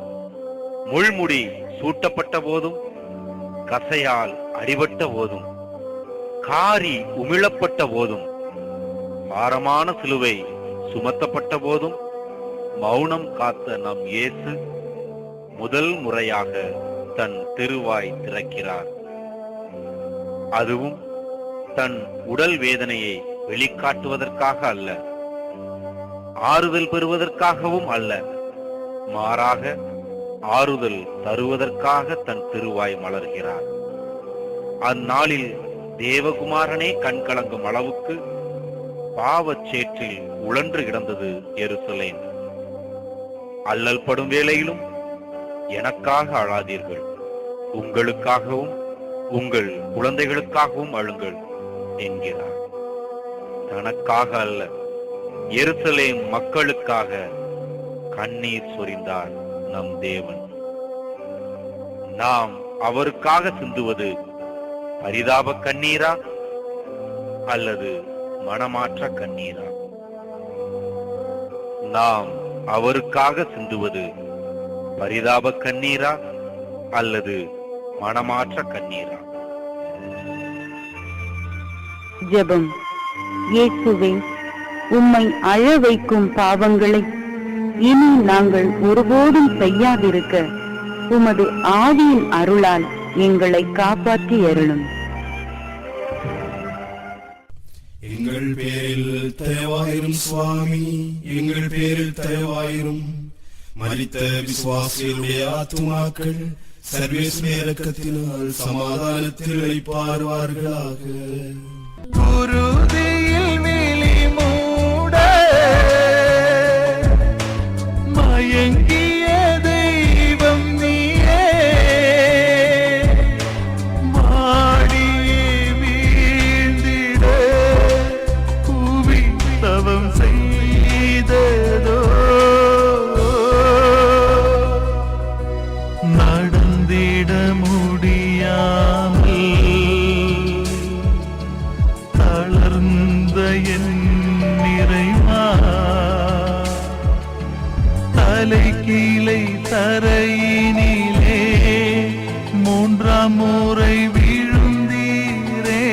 முள்முடி சூட்டப்பட்ட போதும், கசையால் அடிபட்ட போதும், காரி உமிழப்பட்ட போதும், பாரமான சிலுவை சுமத்தப்பட்ட போதும் மௌனம் காத்த நம் இயேசு முதல் முறையாக தன் திருவாய் திறக்கிறார். அதுவும் தன் உடல் வேதனையை வெளிக்காட்டுவதற்காக அல்ல, ஆறுதல் பெறுவதற்காகவும் அல்ல, மாறாக ஆறுதல் தருவதற்காக தன் திருவாய் மலர்கிறார். அந்நாளில் தேவகுமாரனே கண்கலங்கும் அளவுக்கு பாவச் சேற்றில் உழன்று கிடந்தது எருசலேம். அல்லல் படும் வேளையிலும் எனக்காக அழாதீர்கள், உங்களுக்காகவும் உங்கள் குழந்தைகளுக்காகவும் அழுங்கள் என்கிறார். தனக்காக அல்ல, எருசலேம் மக்களுக்காக கண்ணீர் சொரிந்தார் நம் தேவன். நாம் அவருக்காக சிந்துவது பரிதாப கண்ணீரா அல்லது மனமாற்ற கண்ணீரா? நாம் அவருக்காக சிந்துவது பரிதாப கண்ணீரா அல்லது மனமாற்ற கண்ணீரா? ஜெபம். இயேசுவே, உம்மை அழ வைக்கும் பாவங்களை இனி நாங்கள் ஒருபோதும் செய்யாதிருக்க உமது ஆவியின் அருளால் எங்களை காப்பாற்றி அருளும். எங்கள் பேரில் தயவாயிரும் சுவாமி, எங்கள் பேரில் தயவாயிரும். மரித்த விசுவாசிகளுடைய ஆத்துமாக்கள் சர்வேஸ்வர இரக்கத்தினால் சமாதானத்தில் இளைப்பாறுவார்களாக. குருதியில் விழி மூட மயங்கிய தெய்வம் நீயே, மாடியே வீழ்ந்திட புவி தவம் செய்ததோ, நடந்திட முடியாமல் தளர்ந்த என் நிறைவா, தலை கீழை தரையினிலே மூன்றாம் முறை விழுந்தீரே,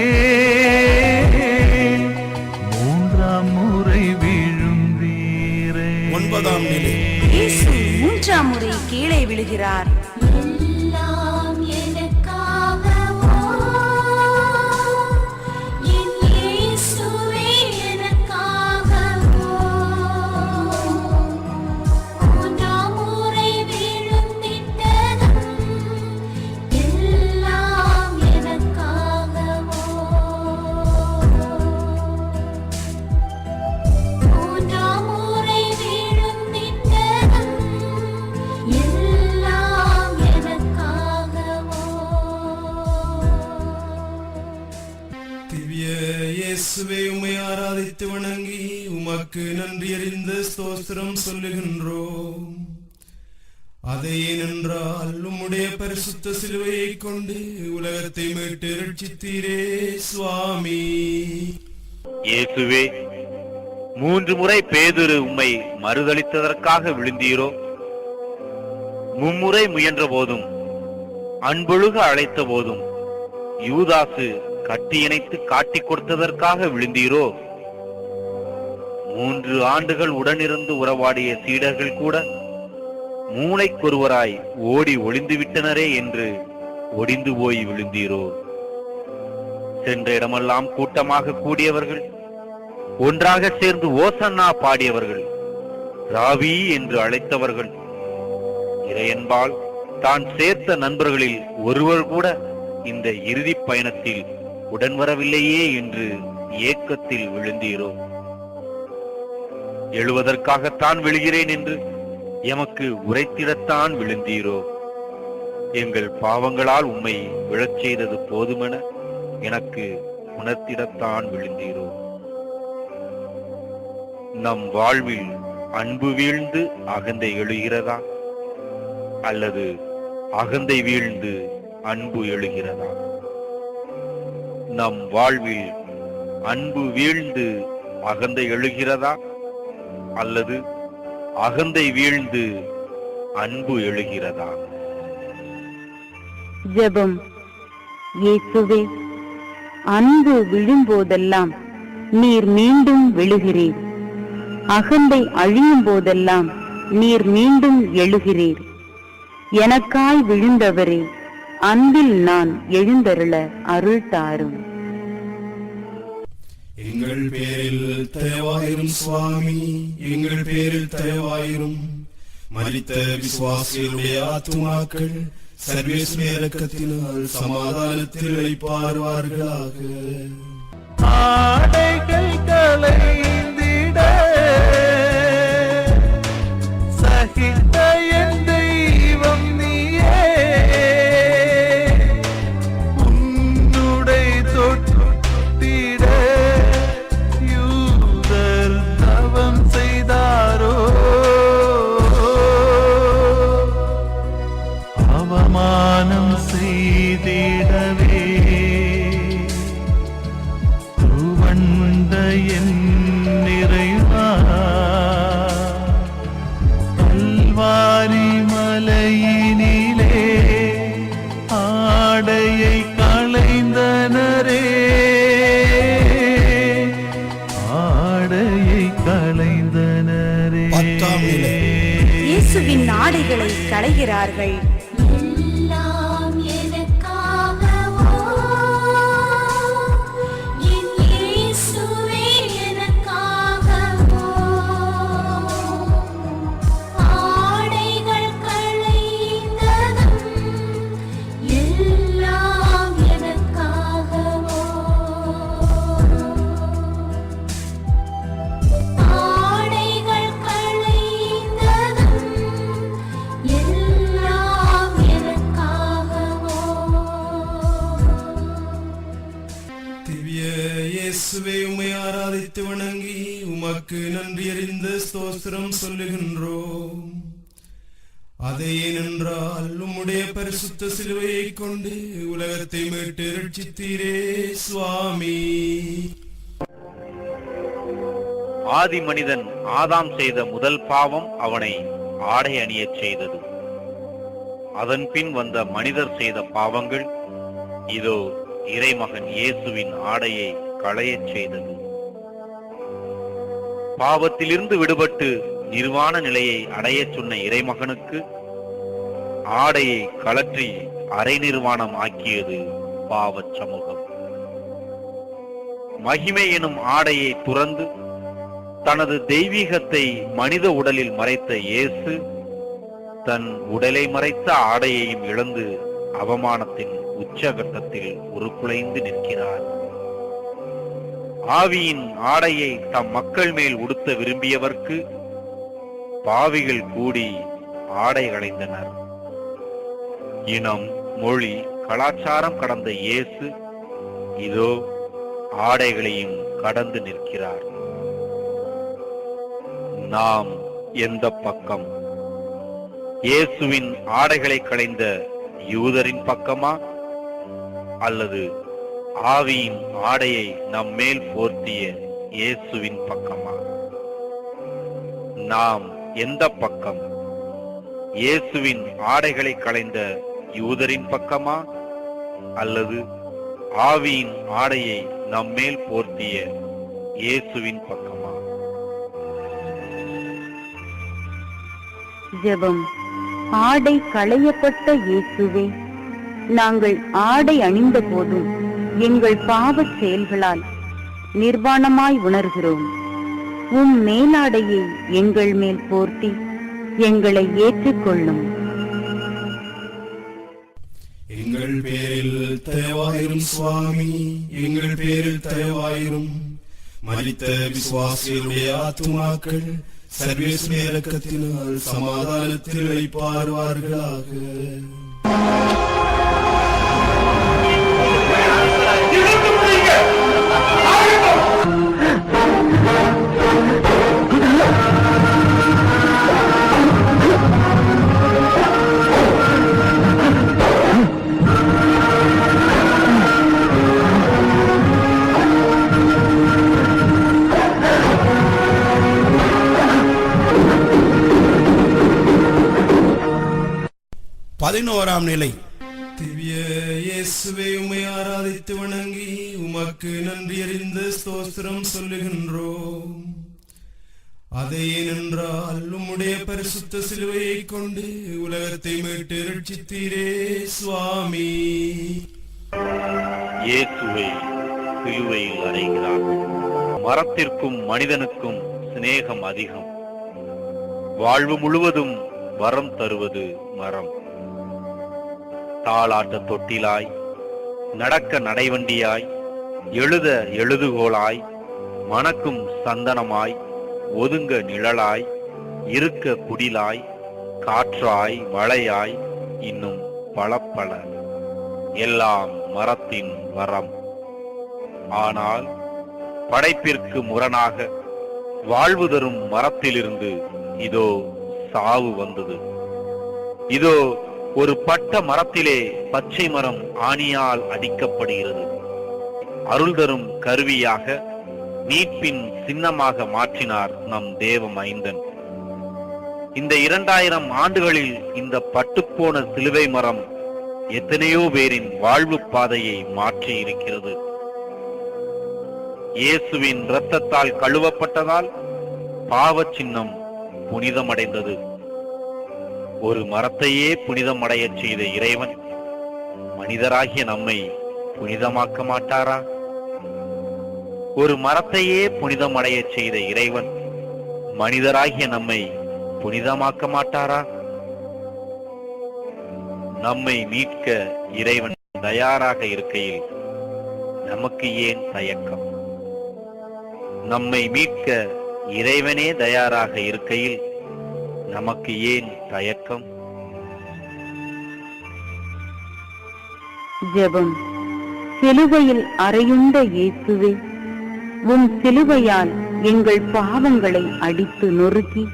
திவ்ய இயேசுவே, உம்மை ஆராதித்து வணங்கி உமக்கு நன்றி அறிந்த ஸ்தோத்திரம் சொல்லுகின்றோம். அதை ஏனென்றால் உம்முடைய பரிசுத்த சிலுவையை கொண்டு உலகத்தை மீட்டு ரட்சித்தீரே சுவாமி. இயேசுவே, 3 முறை பேதுரு உம்மை மறுதலித்ததற்காக விழுந்தீரோ? மும்முறை முயன்ற போதும் அன்பொழுக அழைத்த போதும் யூதாசு கட்டி இணைத்து காட்டிக் கொடுத்ததற்காக விழுந்தீரோ? 3 ஆண்டுகள் உடனிருந்து உறவாடிய சீடர்கள் கூட மூளைக்கொருவராய் ஓடி ஒளிந்து விட்டனரே என்று ஒடிந்து போய் விழுந்தீரோ? சென்ற இடமெல்லாம் கூட்டமாக கூடியவர்கள், ஒன்றாக சேர்ந்து ஓசன்னா பாடியவர்கள், ராவி என்று அழைத்தவர்கள், இறையன்பால் தான் சேர்த்த நண்பர்களில் ஒருவர் கூட இந்த இறுதி பயணத்தில் உடன் வரவில்லையே என்று ஏக்கத்தில் விழுந்தீரோ? எழுவதற்காகத்தான் விழுகிறேன் என்று எமக்கு உரைத்திடத்தான் விழுந்தீரோ? எங்கள் பாவங்களால் உம்மை விழச் செய்தது போதுமென எனக்கு உணர்த்திடத்தான் விழுந்தீரோ? நம் வாழ்வில் அன்பு வீழ்ந்து அகந்தை எழுகிறதா, அல்லது அகந்தை வீழ்ந்து அன்பு எழுகிறதா? நம் வாழ்வில் அன்பு வீழ்ந்து அகந்தை எழுகிறதா, அல்லது அகந்தை வீழ்ந்து அன்பு எழுகிறதா? ஜெபம். இயேசுவே, அன்பு விழும்போதெல்லாம் நீர் மீண்டும் விழுகிறீர். அகந்தை அழியும் போதெல்லாம் நீர் மீண்டும் எழுகிறீர். எனக்காய் விழுந்தவரே, அன்பில் நான் எழுந்தருள அருள் தாரும். எங்கள் பேரில் தயவாயிரும் சுவாமி, எங்கள் பேரில் தயவாயிரும். மரித்த விசுவாசிகளுடைய ஆத்துமாக்கள் சர்வேஸ்வர இரக்கத்தினால் சமாதானத்தில் இளைப்பாறுவார்களாக. ஆடைகள் களைந்திட சகித்த என் தெய்வம் நீயே. உன்னுடை தொட்டிட யூதர் தவம் செய்தாரோ? அவமானம் செய்திடவே துவண்ட என் நிறைவா, கல்வாரி மலையினிலே ஆடையை களைந்தனரே, ஆடையை களைந்தனரே. இயேசுவின் ஆடைகளை களைகிறார்கள். எல்லாம் எனக்காகவோ, என் இயேசுவே எனக்காகவோ. ஆடைகள் களைந்ததும் எல்லாம் எனக்காகவோ. ஆடைகள் களைந்ததும் எல்லாம் எனக்காகவோ. திவ்ய இயேசுவே, உம்மை ஆராதித்து வணங்கி உமக்கு நன்றி அறிந்த ஸ்தோத்திரம் சொல்லுகின்றோம். அதை ஏனென்றால் உம்முடைய பரிசுத்த சிலுவையை கொண்டு உலகத்தை மீட்டு ரட்சித்தீரே சுவாமி. ஆதி மனிதன் ஆதாம் செய்த முதல் பாவம் அவனை ஆடை அணியச் செய்தது. அதன் பின் வந்த மனிதர் செய்த பாவங்கள் இதோ இறைமகன் இயேசுவின் ஆடையை களையச் செய்தது. பாவத்திலிருந்து விடுபட்டு நிர்வாண நிலையை அடையச் சொன்ன இறைமகனுக்கு ஆடையை கழற்றி அரை நிர்வாணம் ஆக்கியது பாவச் சமூகம். மகிமை எனும் ஆடையை துறந்து தனது தெய்வீகத்தை மனித உடலில் மறைத்த இயேசு தன் உடலை மறைத்த ஆடையையும் இழந்து அவமானத்தின் உச்சகட்டத்தில் உருக்குலைந்து நிற்கிறார். ஆவியின் ஆடையை தம் மக்கள் மேல் உடுத்த விரும்பியவர்க்கு பாவிகள் கூடி ஆடை களைந்தனர். இனம், மொழி, கலாச்சாரம் கடந்த இயேசு இதோ ஆடைகளையும் கடந்து நிற்கிறார். நாம் எந்த பக்கம்? இயேசுவின் ஆடைகளை களைந்த யூதரின் பக்கமா, அல்லது ஆவியின் ஆடையை நம் மேல் போர்த்திய இயேசுவின் பக்கமா? நாம் எந்த பக்கம்? இயேசுவின் ஆடைகளை களைந்த யூதரின் பக்கமா, அல்லது ஆவியின் ஆடையை நம் மேல் போர்த்திய இயேசுவின் பக்கமா? ஜெபம். ஆடை களையப்பட்ட இயேசுவே, நாங்கள் ஆடை அணிந்த போதும் எங்கள் பாவச் செயல்களால் நிர்வாணமாய் உணர்கிறோம். உம் மேலாடையை எங்கள் மேல் போர்த்தி எங்களை ஏற்றுக்கொள்ளும். எங்கள் பேரில் தயவாயிரும் சுவாமி, எங்கள் பேரில் தயவாயிரும். மரித்த விசுவாசிகளுடைய ஆத்துமாக்கள் சர்வேஸ்வர இரக்கத்தினால் சமாதானத்தில் இளைப்பாறுவார்களாக. பதினோராம் நிலை. திவ்ய இயேசுவே, உம்மை ஆராதித்து வணங்கி உமக்கு நன்றி அறிந்த ஸ்தோத்திரம் சொல்லுகின்றோம். அதை ஏனென்றால் உம்முடைய பரிசுத்த சிலுவையை கொண்டு உலகத்தை மீட்டு ரட்சித்தீரே சுவாமி. இயேசுவை சிலுவையில் அறைகிறார். மரத்திற்கும் மனிதனுக்கும் சிநேகம் அதிகம். வாழ்வு முழுவதும் வரம் தருவது மரம். தாளாட்ட தொட்டிலாய், நடக்க நடைவண்டியாய், எழுத எழுதுகோலாய், மணக்கும் சந்தனமாய், ஒதுங்க நிழலாய், இருக்க குடிலாய், காற்றாய், மழையாய், இன்னும் பல பல. எல்லாம் மரத்தின் வரம். ஆனால் படைப்பிற்கு முரணாக வாழ்வு தரும் மரத்திலிருந்து இதோ சாவு வந்தது. இதோ ஒரு பட்ட மரத்திலே பச்சை மரம் ஆணியால் அடிக்கப்படுகிறது. அருள் தரும் கருவியாக, மீட்பின் சின்னமாக மாற்றினார் நம் தேவ மைந்தன். இந்த 2000 ஆண்டுகளில் இந்த பட்டுப்போன சிலுவை மரம் எத்தனையோ பேரின் வாழ்வு பாதையை மாற்றி இருக்கிறது. இயேசுவின் இரத்தத்தால் கழுவப்பட்டதால் பாவ சின்னம் புனிதமடைந்தது. ஒரு மரத்தையே புனிதமடைய செய்த இறைவன் மனிதராகிய நம்மை புனிதமாக்க மாட்டாரா? ஒரு மரத்தையே புனிதமடைய செய்த இறைவன் மனிதராகிய நம்மை புனிதமாக்க மாட்டாரா? நம்மை மீட்க இறைவன் தயாராக இருக்கையில் நமக்கு ஏன் தயக்கம்? நம்மை மீட்க இறைவனே தயாராக இருக்கையில் நமக்கு ஏன் தயக்கம்? ஜெபம். சிலுவையில் அறையுண்ட இயேசுவே, உம் சிலுவையால் எங்கள் பாவங்களை அடித்து நொறுக்கி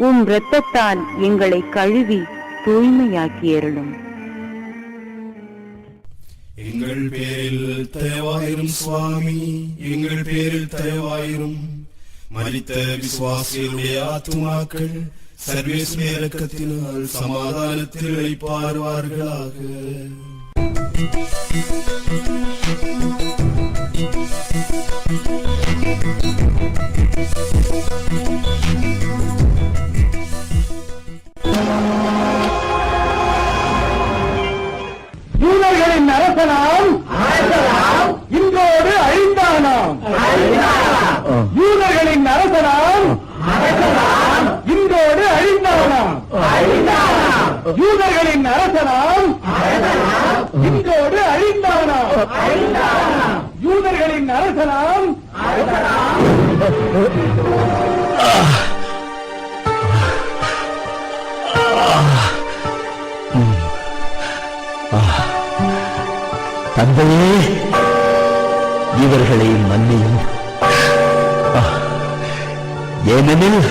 உம் இரத்தத்தால் எங்களை கழுவி தூய்மையாக்கியருளும். எங்கள் பேரில் தயவாயிரும் சுவாமி, எங்கள் பேரில் தயவாயிரும். மரித்த விசுவாசிகளுடைய ஆத்துமாக்கள் சர்வேஸ்வர இரக்கத்தினால் சமாதானத்தில் இளைப்பாறுவார்களாக. யூதர்களின் அரசனாம் இன்றோடு அழிந்தானாம். யூதர்களின் அரசனாம் இன்றோடு அழிந்தானாம். யூதர்களின் அரசனாம் இன்றோடு அழிந்தானாம். யூதர்களின் அரசனாம். தந்தையே, இவர்களை மன்னியும். ஏனெனில்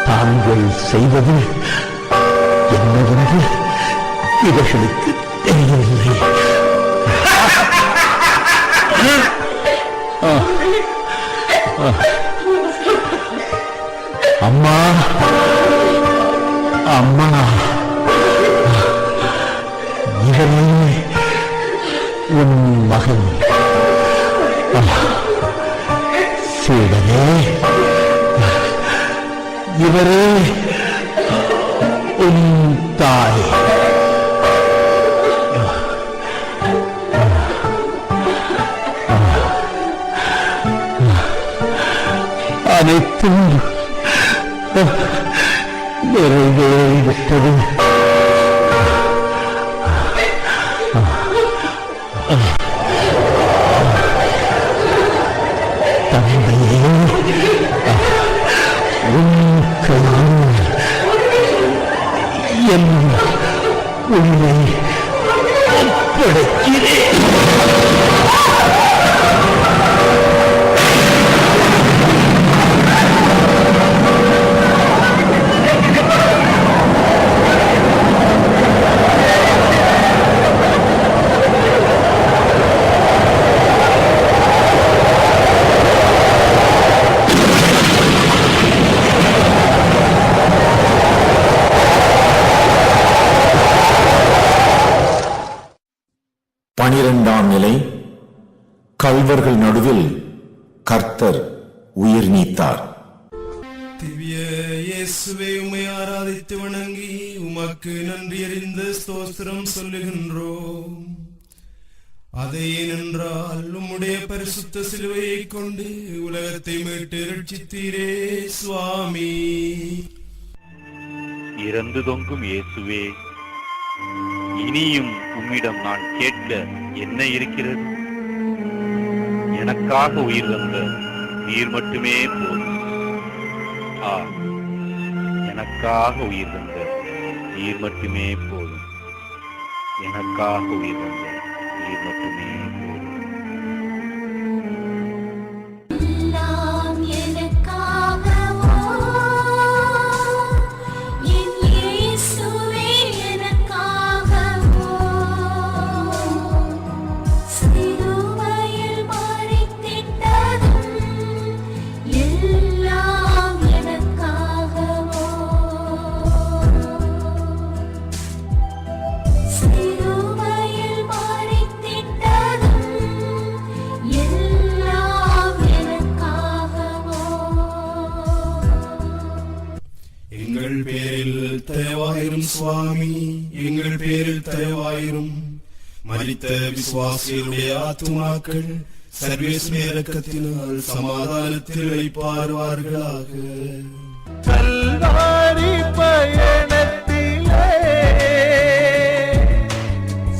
தாங்கள் செய்வது என்னவென்று இவர்களுக்கு தெரியவில்லை. அம்மா, அம்மா, இவனே உன் மகன். சீடனே, இவரே உன் தாய். அனைத்தும் நிறைவேறிவிட்டது. தந்தையே, உன் கையில் என் உயிரை ஒப்படைக்கிறேன். பனிரெண்டாம் நிலை. கள்வர்கள் நடுவில் கர்த்தர் உயிர் நீத்தார். திவ்ய இயேசுவே, உம்மை ஆராதித்து வணங்கி உமக்கு நன்றி அறிந்த ஸ்தோத்திரம் சொல்லுகின்றோம். அதை ஏனென்றால் உம்முடைய பரிசுத்த சிலுவையை கொண்டு உலகத்தை மீட்டு ரட்சித்தீரே சுவாமி. இறந்து தொங்கும் இயேசுவே, இனியும் உம்மிடம் நான் கேட்க என்ன இருக்கிறது? எனக்காக உயிர் தந்த நீர் மட்டுமே போதும். எனக்காக உயிர் தந்த நீர் மட்டுமே போதும். எனக்காக உயிர் தந்த நீர் மட்டுமே போதும். எல்லாம் எனக்காகவோ, என் இயேசுவே எனக்காகவோ, சிலுவையில் மரித்திட்டதும் எல்லாம் எனக்காகவோ, சிலுவையில் மரித்திட்டதும் எல்லாம் எனக்காகவோ. எங்கள் பேரில் தயவாயிரும் சுவாமி, எங்கள் பேரில் தயவாயிரும். மரித்த விசுவாசிகளுடைய ஆத்துமாக்கள் சர்வேஸ்வர இரக்கத்தினால் சமாதானத்தில் வைப்பார்வார்களாக. கல்வாரி பயணத்திலே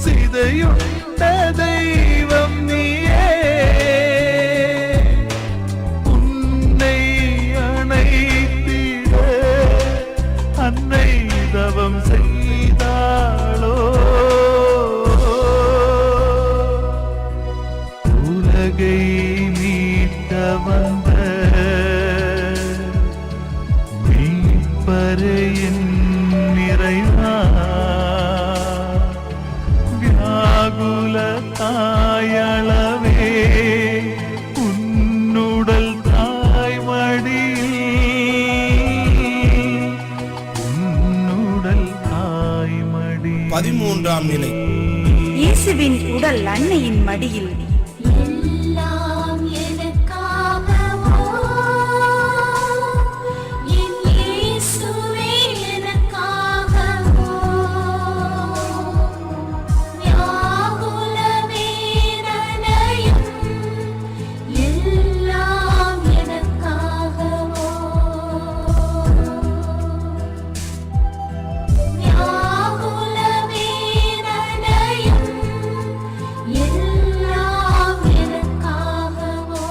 சிதையுண்ட தெய்வம் நீயே. உன்னை அணைத்திட அன்னை தவம் செய்தாளோ. உலகை மீட்ட வந்த மீட்பரையின் நிறைவா, வியாகுல தாயளவே உன்னுடல் தாய்மடியில், உன்னுடல் தாய்மடி. 13ஆம் நிலை. இயேசுவின் உடல் அன்னையின் மடியில். எல்லாம் எனக்காகவோ, என் இயேசுவே எனக்காகவோ, வியாகுல வேதனையும் எல்லாம் எனக்காகவோ, வியாகுல வேதனையும் எல்லாம் எனக்காகவோ.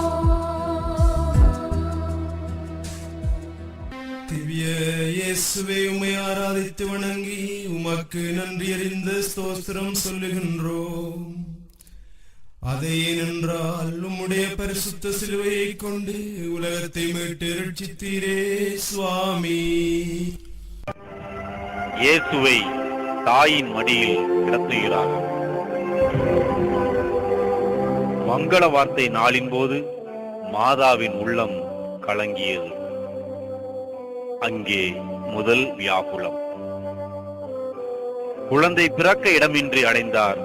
திவ்ய இயேசுவே, உம்மை ஆராதித்து வணங்கி உமக்கு நன்றி அறிந்த ஸ்தோத்திரம் சொல்லுகின்றோம். அதை ஏனென்றால் உம்முடைய பரிசுத்த சிலுவையை கொண்டு உலகத்தை மீட்டு ரட்சித்தீரே சுவாமி. இயேசுவை தாயின் மடியில் கிடத்துகிறார். மங்கள வார்த்தை நாளின் போது மாதாவின் உள்ளம் கலங்கியது. அங்கே முதல் வியாகுலம். குழந்தை பிறக்க இடமின்றி அடைந்தார்.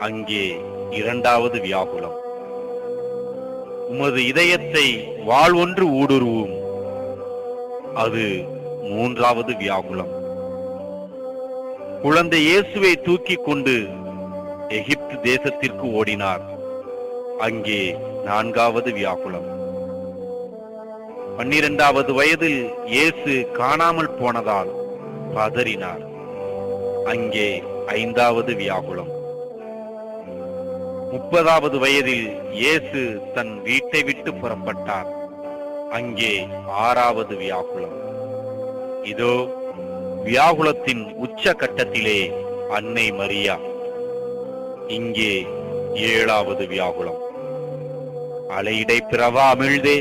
அங்கே இரண்டாவது வியாகுலம். உமது இதயத்தை வாள் ஒன்று ஊடுருவும். அது மூன்றாவது வியாகுலம். குழந்தை இயேசுவை தூக்கி கொண்டு எகிப்து தேசத்திற்கு ஓடினார். அங்கே நான்காவது வியாகுலம். 12வது வயதில் இயேசு காணாமல் போனதால் பதறினார். அங்கே 5வது வியாகுலம். 30வது வயதில் இயேசு தன் வீட்டை விட்டு புறப்பட்டார். அங்கே 6வது வியாகுலம். இதோ வியாகுலத்தின் உச்ச கட்டத்திலே அன்னை மரியா. இங்கே 7வது வியாகுலம். அலையிடை பிறவா அமிழ்தே,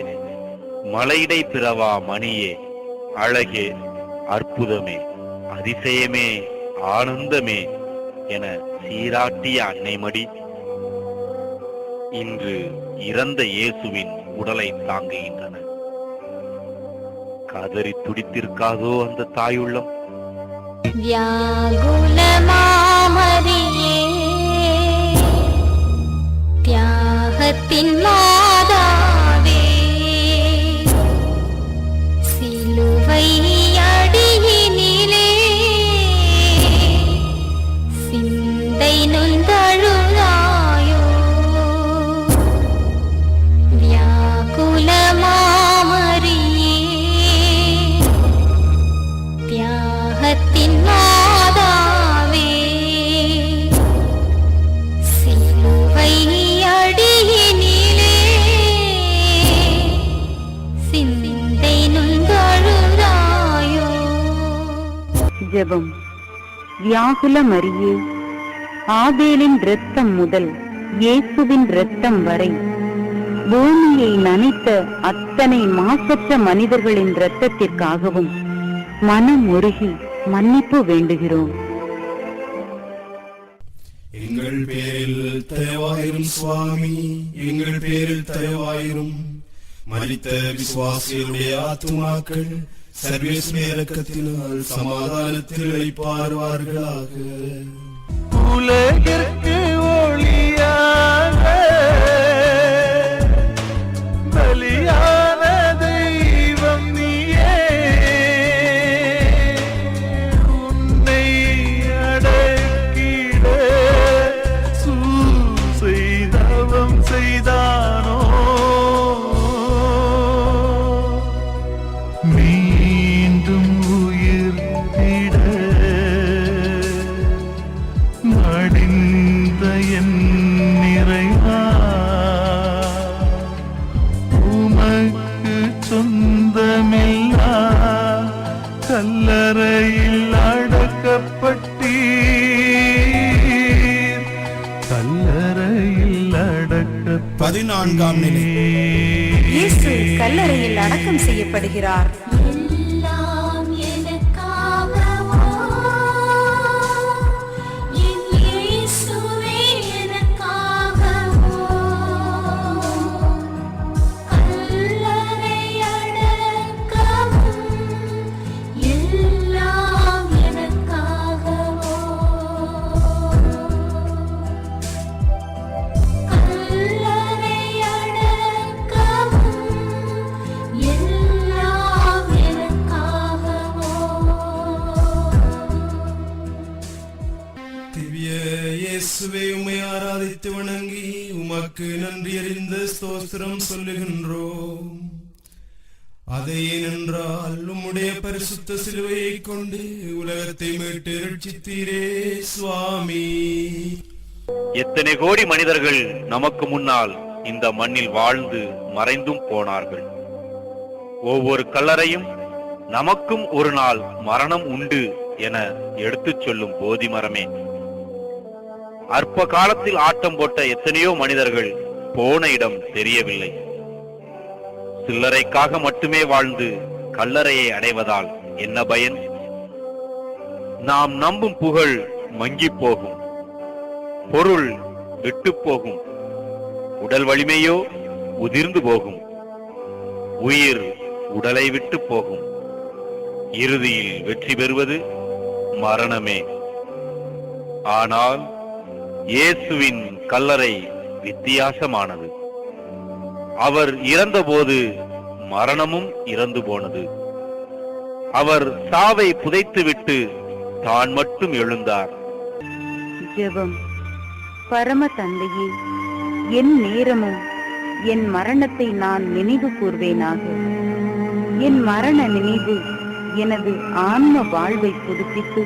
மலையிடை பிறவா மணியே, அழகே, அற்புதமே, அதிசயமே, ஆனந்தமே என சீராட்டிய அன்னைமடி இன்று இறந்த இயேசுவின் உடலை தாங்குகின்றன. கதறி துடித்திருக்காதோ அந்த தாயுள்ளம்? வியாகுலமாமரியே, தியாகத்தின் மாதாவே, சிலுவை அடியினிலே சிந்தை நொந்தழுதாயோ. வியாகுலமாமரியே, தியாகத்தின் மாதாவே, சிலுவை அடியினிலே சிந்தை நொந்தழுதாயோ. ஜெபம். வியாகுல மரியே, ஆபேலின் இரத்தம் முதல் இயேசுவின் இரத்தம் வரை பூமியை நனைத்த அத்தனை மாசற்ற மனிதர்களின் இரத்தத்திற்காகவும் மனம் உருகி மன்னிப்பு வேண்டுகிறோம். எங்கள் பேரில் தயவாயிரும் சுவாமி, எங்கள் பேரில் தயவாயிரும். மரித்த விசுவாசிகளுடைய ஆத்துமாக்கள் சர்வேஸ்வர இரக்கத்தினால் சமாதானத்தில் இளைப்பாறுவார்களாக. உலகிற்கு ஒளியாக பலியான தெய்வம் நீயே, உன்னை அடக்கிட செய்தவம் செய்தானோ. மீண்டும் உயிர்த்திட மடிந்த என் நிறைவா, உமக்கு சொந்தமில்லா கல்லறையில் அடக்கப்பட்டீர், கல்லறையில் 14ஆம் நிலை. இயேசு கல்லறையில் அடக்கம் செய்யப்படுகிறார். எல்லாம் எனக்காகவோ, என் இயேசுவே எனக்காகவோ, கல்லறை அடக்கமும் எல்லாம் எனக்காகவோ, கல்லறை அடக்கமும் எல்லாம் எனக்காகவோ. திவ்ய இயேசுவே, உம்மை ஆராதித்து வணங்கி உமக்கு நன்றி அறிந்த ஸ்தோத்திரம் சொல்லுகின்றோம். அதை ஏனென்றால் உம்முடைய பரிசுத்த சிலுவையை கொண்டு உலகத்தை மீட்டு ரட்சித்தீரே சுவாமி. எத்தனை கோடி மனிதர்கள் நமக்கு முன்னால் இந்த மண்ணில் வாழ்ந்து மறைந்தும் போனார்கள். ஒவ்வொரு கல்லறையும் நமக்கும் ஒரு நாள் மரணம் உண்டு என எடுத்துச் சொல்லும் போதி மரமே. அற்ப காலத்தில் ஆட்டம் போட்ட எத்தனையோ மனிதர்கள் போன இடம் தெரியவில்லை. சில்லறைக்காக மட்டுமே வாழ்ந்து கல்லறையை அடைவதால் என்ன பயன்? நாம் நம்பும் புகழ் மங்கி போகும், பொருள் விட்டு போகும், உடல் வலிமையோ உதிர்ந்து போகும், உயிர் உடலை விட்டு போகும். இறுதியில் வெற்றி பெறுவது மரணமே. ஆனால் இயேசுவின் கல்லறை வித்தியாசமானது. அவர் இறந்தபோது மரணமும் இறந்து போனது. அவர் சாவை புதைத்துவிட்டு தான் மட்டும் எழுந்தார். ஜெபம். பரம தந்தையே, என் நேரமும் என் மரணத்தை நான் நினைவு கூர்வேனாக. என் மரண நினைவு எனது ஆன்ம வாழ்வை புதுப்பித்து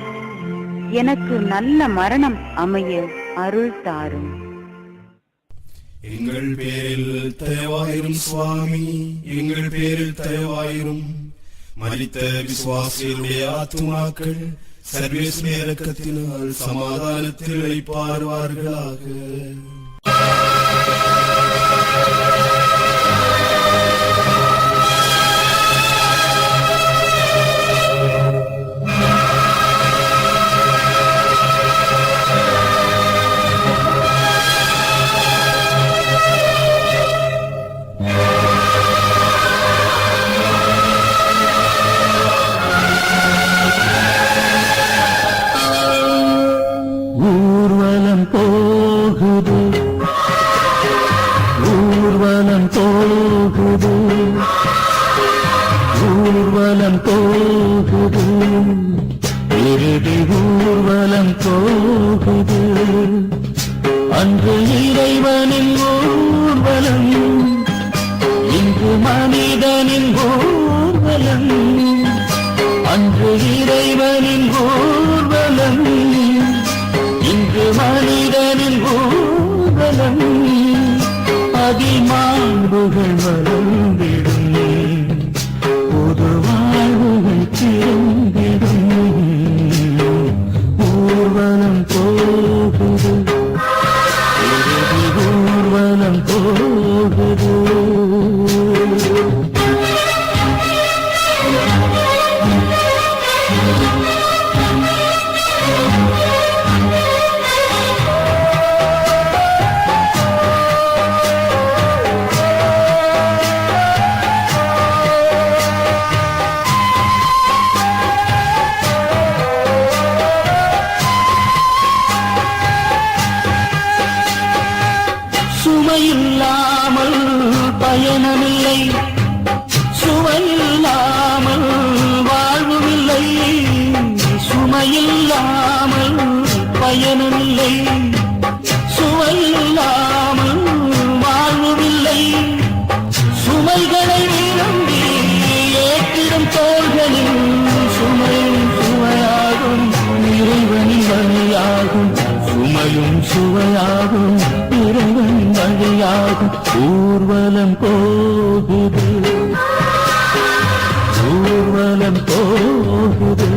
எனக்கு நல்ல மரணம் அமைய அருள் தாரும். எங்கள் பேரில் தயவாயிரும் சுவாமி, எங்கள் பேரில் தயவாயிரும். மரித்த விசுவாசிகளுடைய ஆத்துமாக்கள் சர்வேஸ்வர இரக்கத்தினால் சமாதானத்தில் வைப்பார்வார்களாக. ஊர்வலம் போகுது, ஊர்வலம் போகுது, ஊர்வலம் போகுது, இறுதி ஊர்வலம் போகுது. அன்று இறைவனின் ஊர்வலம், இன்று மனிதனின் ஊர்வலம். அன்று இறைவனின் ஊர்வலம், இன்று மனிதனின் ஊர்வலம். அதிமாண்புகள் வளர்ந்திடும், புது வாழ்வுகள் திரும்பிடும். ஊர்வலம் போகுது, இறுதி ஊர்வலம் போகுது. சுமையில்லாமல் பயணமில்லை, சுவையில்லாமல் வாழ்வுமில்லை. சுமையில்லாமல் பயணமில்லை, சுவையில்லாமல் வாழ்வுமில்லை. சுமைகளை விரும்பி ஏற்றிடும் தோள்களில் சுமையும் சுவையாகும், இறைவனின் வழியாகும். சுமையும் சுவையாகும், இறைவனின் வழியாகும். ஊர்வலம் போகுது, ஊர்வலம் போகுது.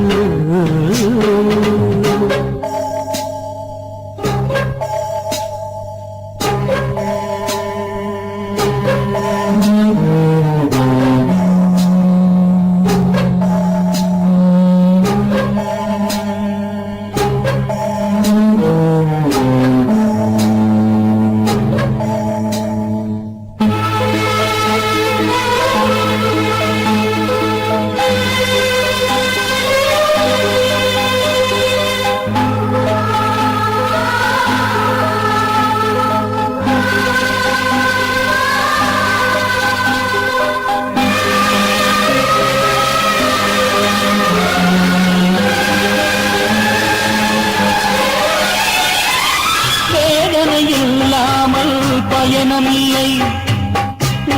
இல்லாமல் பயணமில்லை,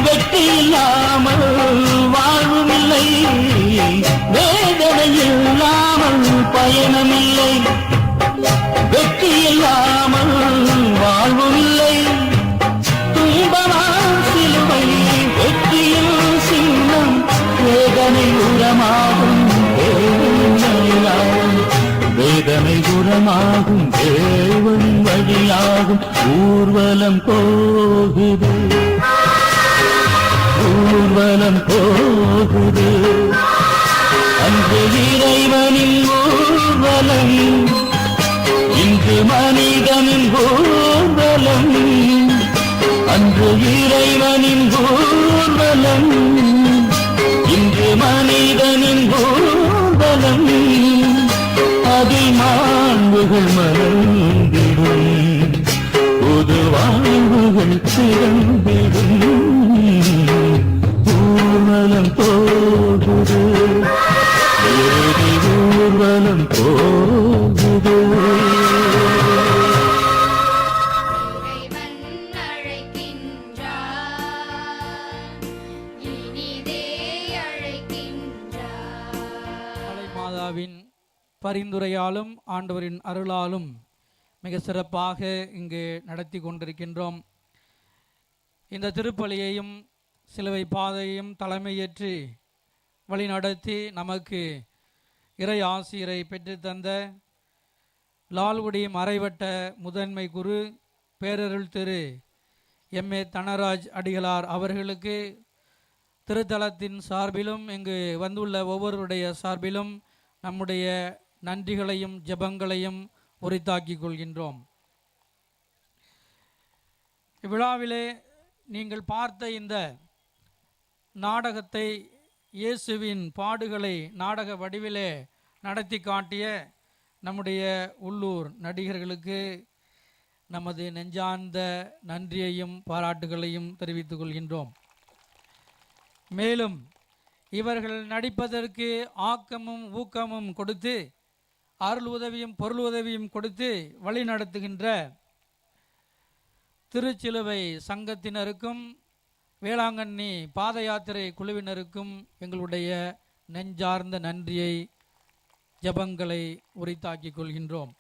வெற்றி இல்லாமல் வாழ்வுமில்லை. வேதனை இல்லாமல் பயணமில்லை, வெற்றி இல்லாமல் வாழ்வுமில்லை. துன்பமாம் சிலுவை வெற்றியின் சின்னம், வேதனை உரமாகும், வேதனை உரமாகும். நேரமாகும் தேவனின் வழியாகும் ஊர்வலம் போகுது ஊர்வலம் போகுது அன்று இறைவனின் ஊர்வலம் இன்று மனிதனின் ஊர்வலம் அன்று இறைவனின் ஊர்வலம் இன்று மனிதனின் ஊர்வலம் அதில் மாண்புகள் மலர்ந்திடும் புது வாழ்வுகள் சிறந்திடும் ஊர்வலம் போகுது ஊர்வலம் போகுது மாதாவின் பரிந்துரையாலும் ஆண்டவரின் அருளாலும் மிக சிறப்பாக இங்கு நடத்தி கொண்டிருக்கின்றோம். இந்த திருப்பலியையும் சிலுவை பாதையையும் தலைமையேற்று வழிநடத்தி நமக்கு இறை ஆசிரியரை பெற்றுத்தந்த லால்குடி மறைவட்ட முதன்மை குரு பேரருள் திரு எம்.ஏ. தனராஜ் அடிகளார் அவர்களுக்கு திருத்தலத்தின் சார்பிலும் இங்கு வந்துள்ள ஒவ்வொருடைய சார்பிலும் நம்முடைய நன்றிகளையும் ஜெபங்களையும் உரித்தாக்கிக் கொள்கின்றோம். இவ்விழாவிலே நீங்கள் பார்த்த இந்த நாடகத்தை இயேசுவின் பாடுகளை நாடக வடிவிலே நடத்தி காட்டிய நம்முடைய உள்ளூர் நடிகர்களுக்கு நமது நெஞ்சார்ந்த நன்றியையும் பாராட்டுகளையும் தெரிவித்துக் கொள்கின்றோம். மேலும் இவர்கள் நடிப்பதற்கு ஆக்கமும் ஊக்கமும் கொடுத்து அருள் உதவியும் பொருள் உதவியும் கொடுத்து வழி நடத்துகின்ற திருச்சிலுவை சங்கத்தினருக்கும் வேளாங்கண்ணி பாத யாத்திரை குழுவினருக்கும் எங்களுடைய நெஞ்சார்ந்த நன்றியை ஜெபங்களை உரித்தாக்கிக் கொள்கின்றோம்.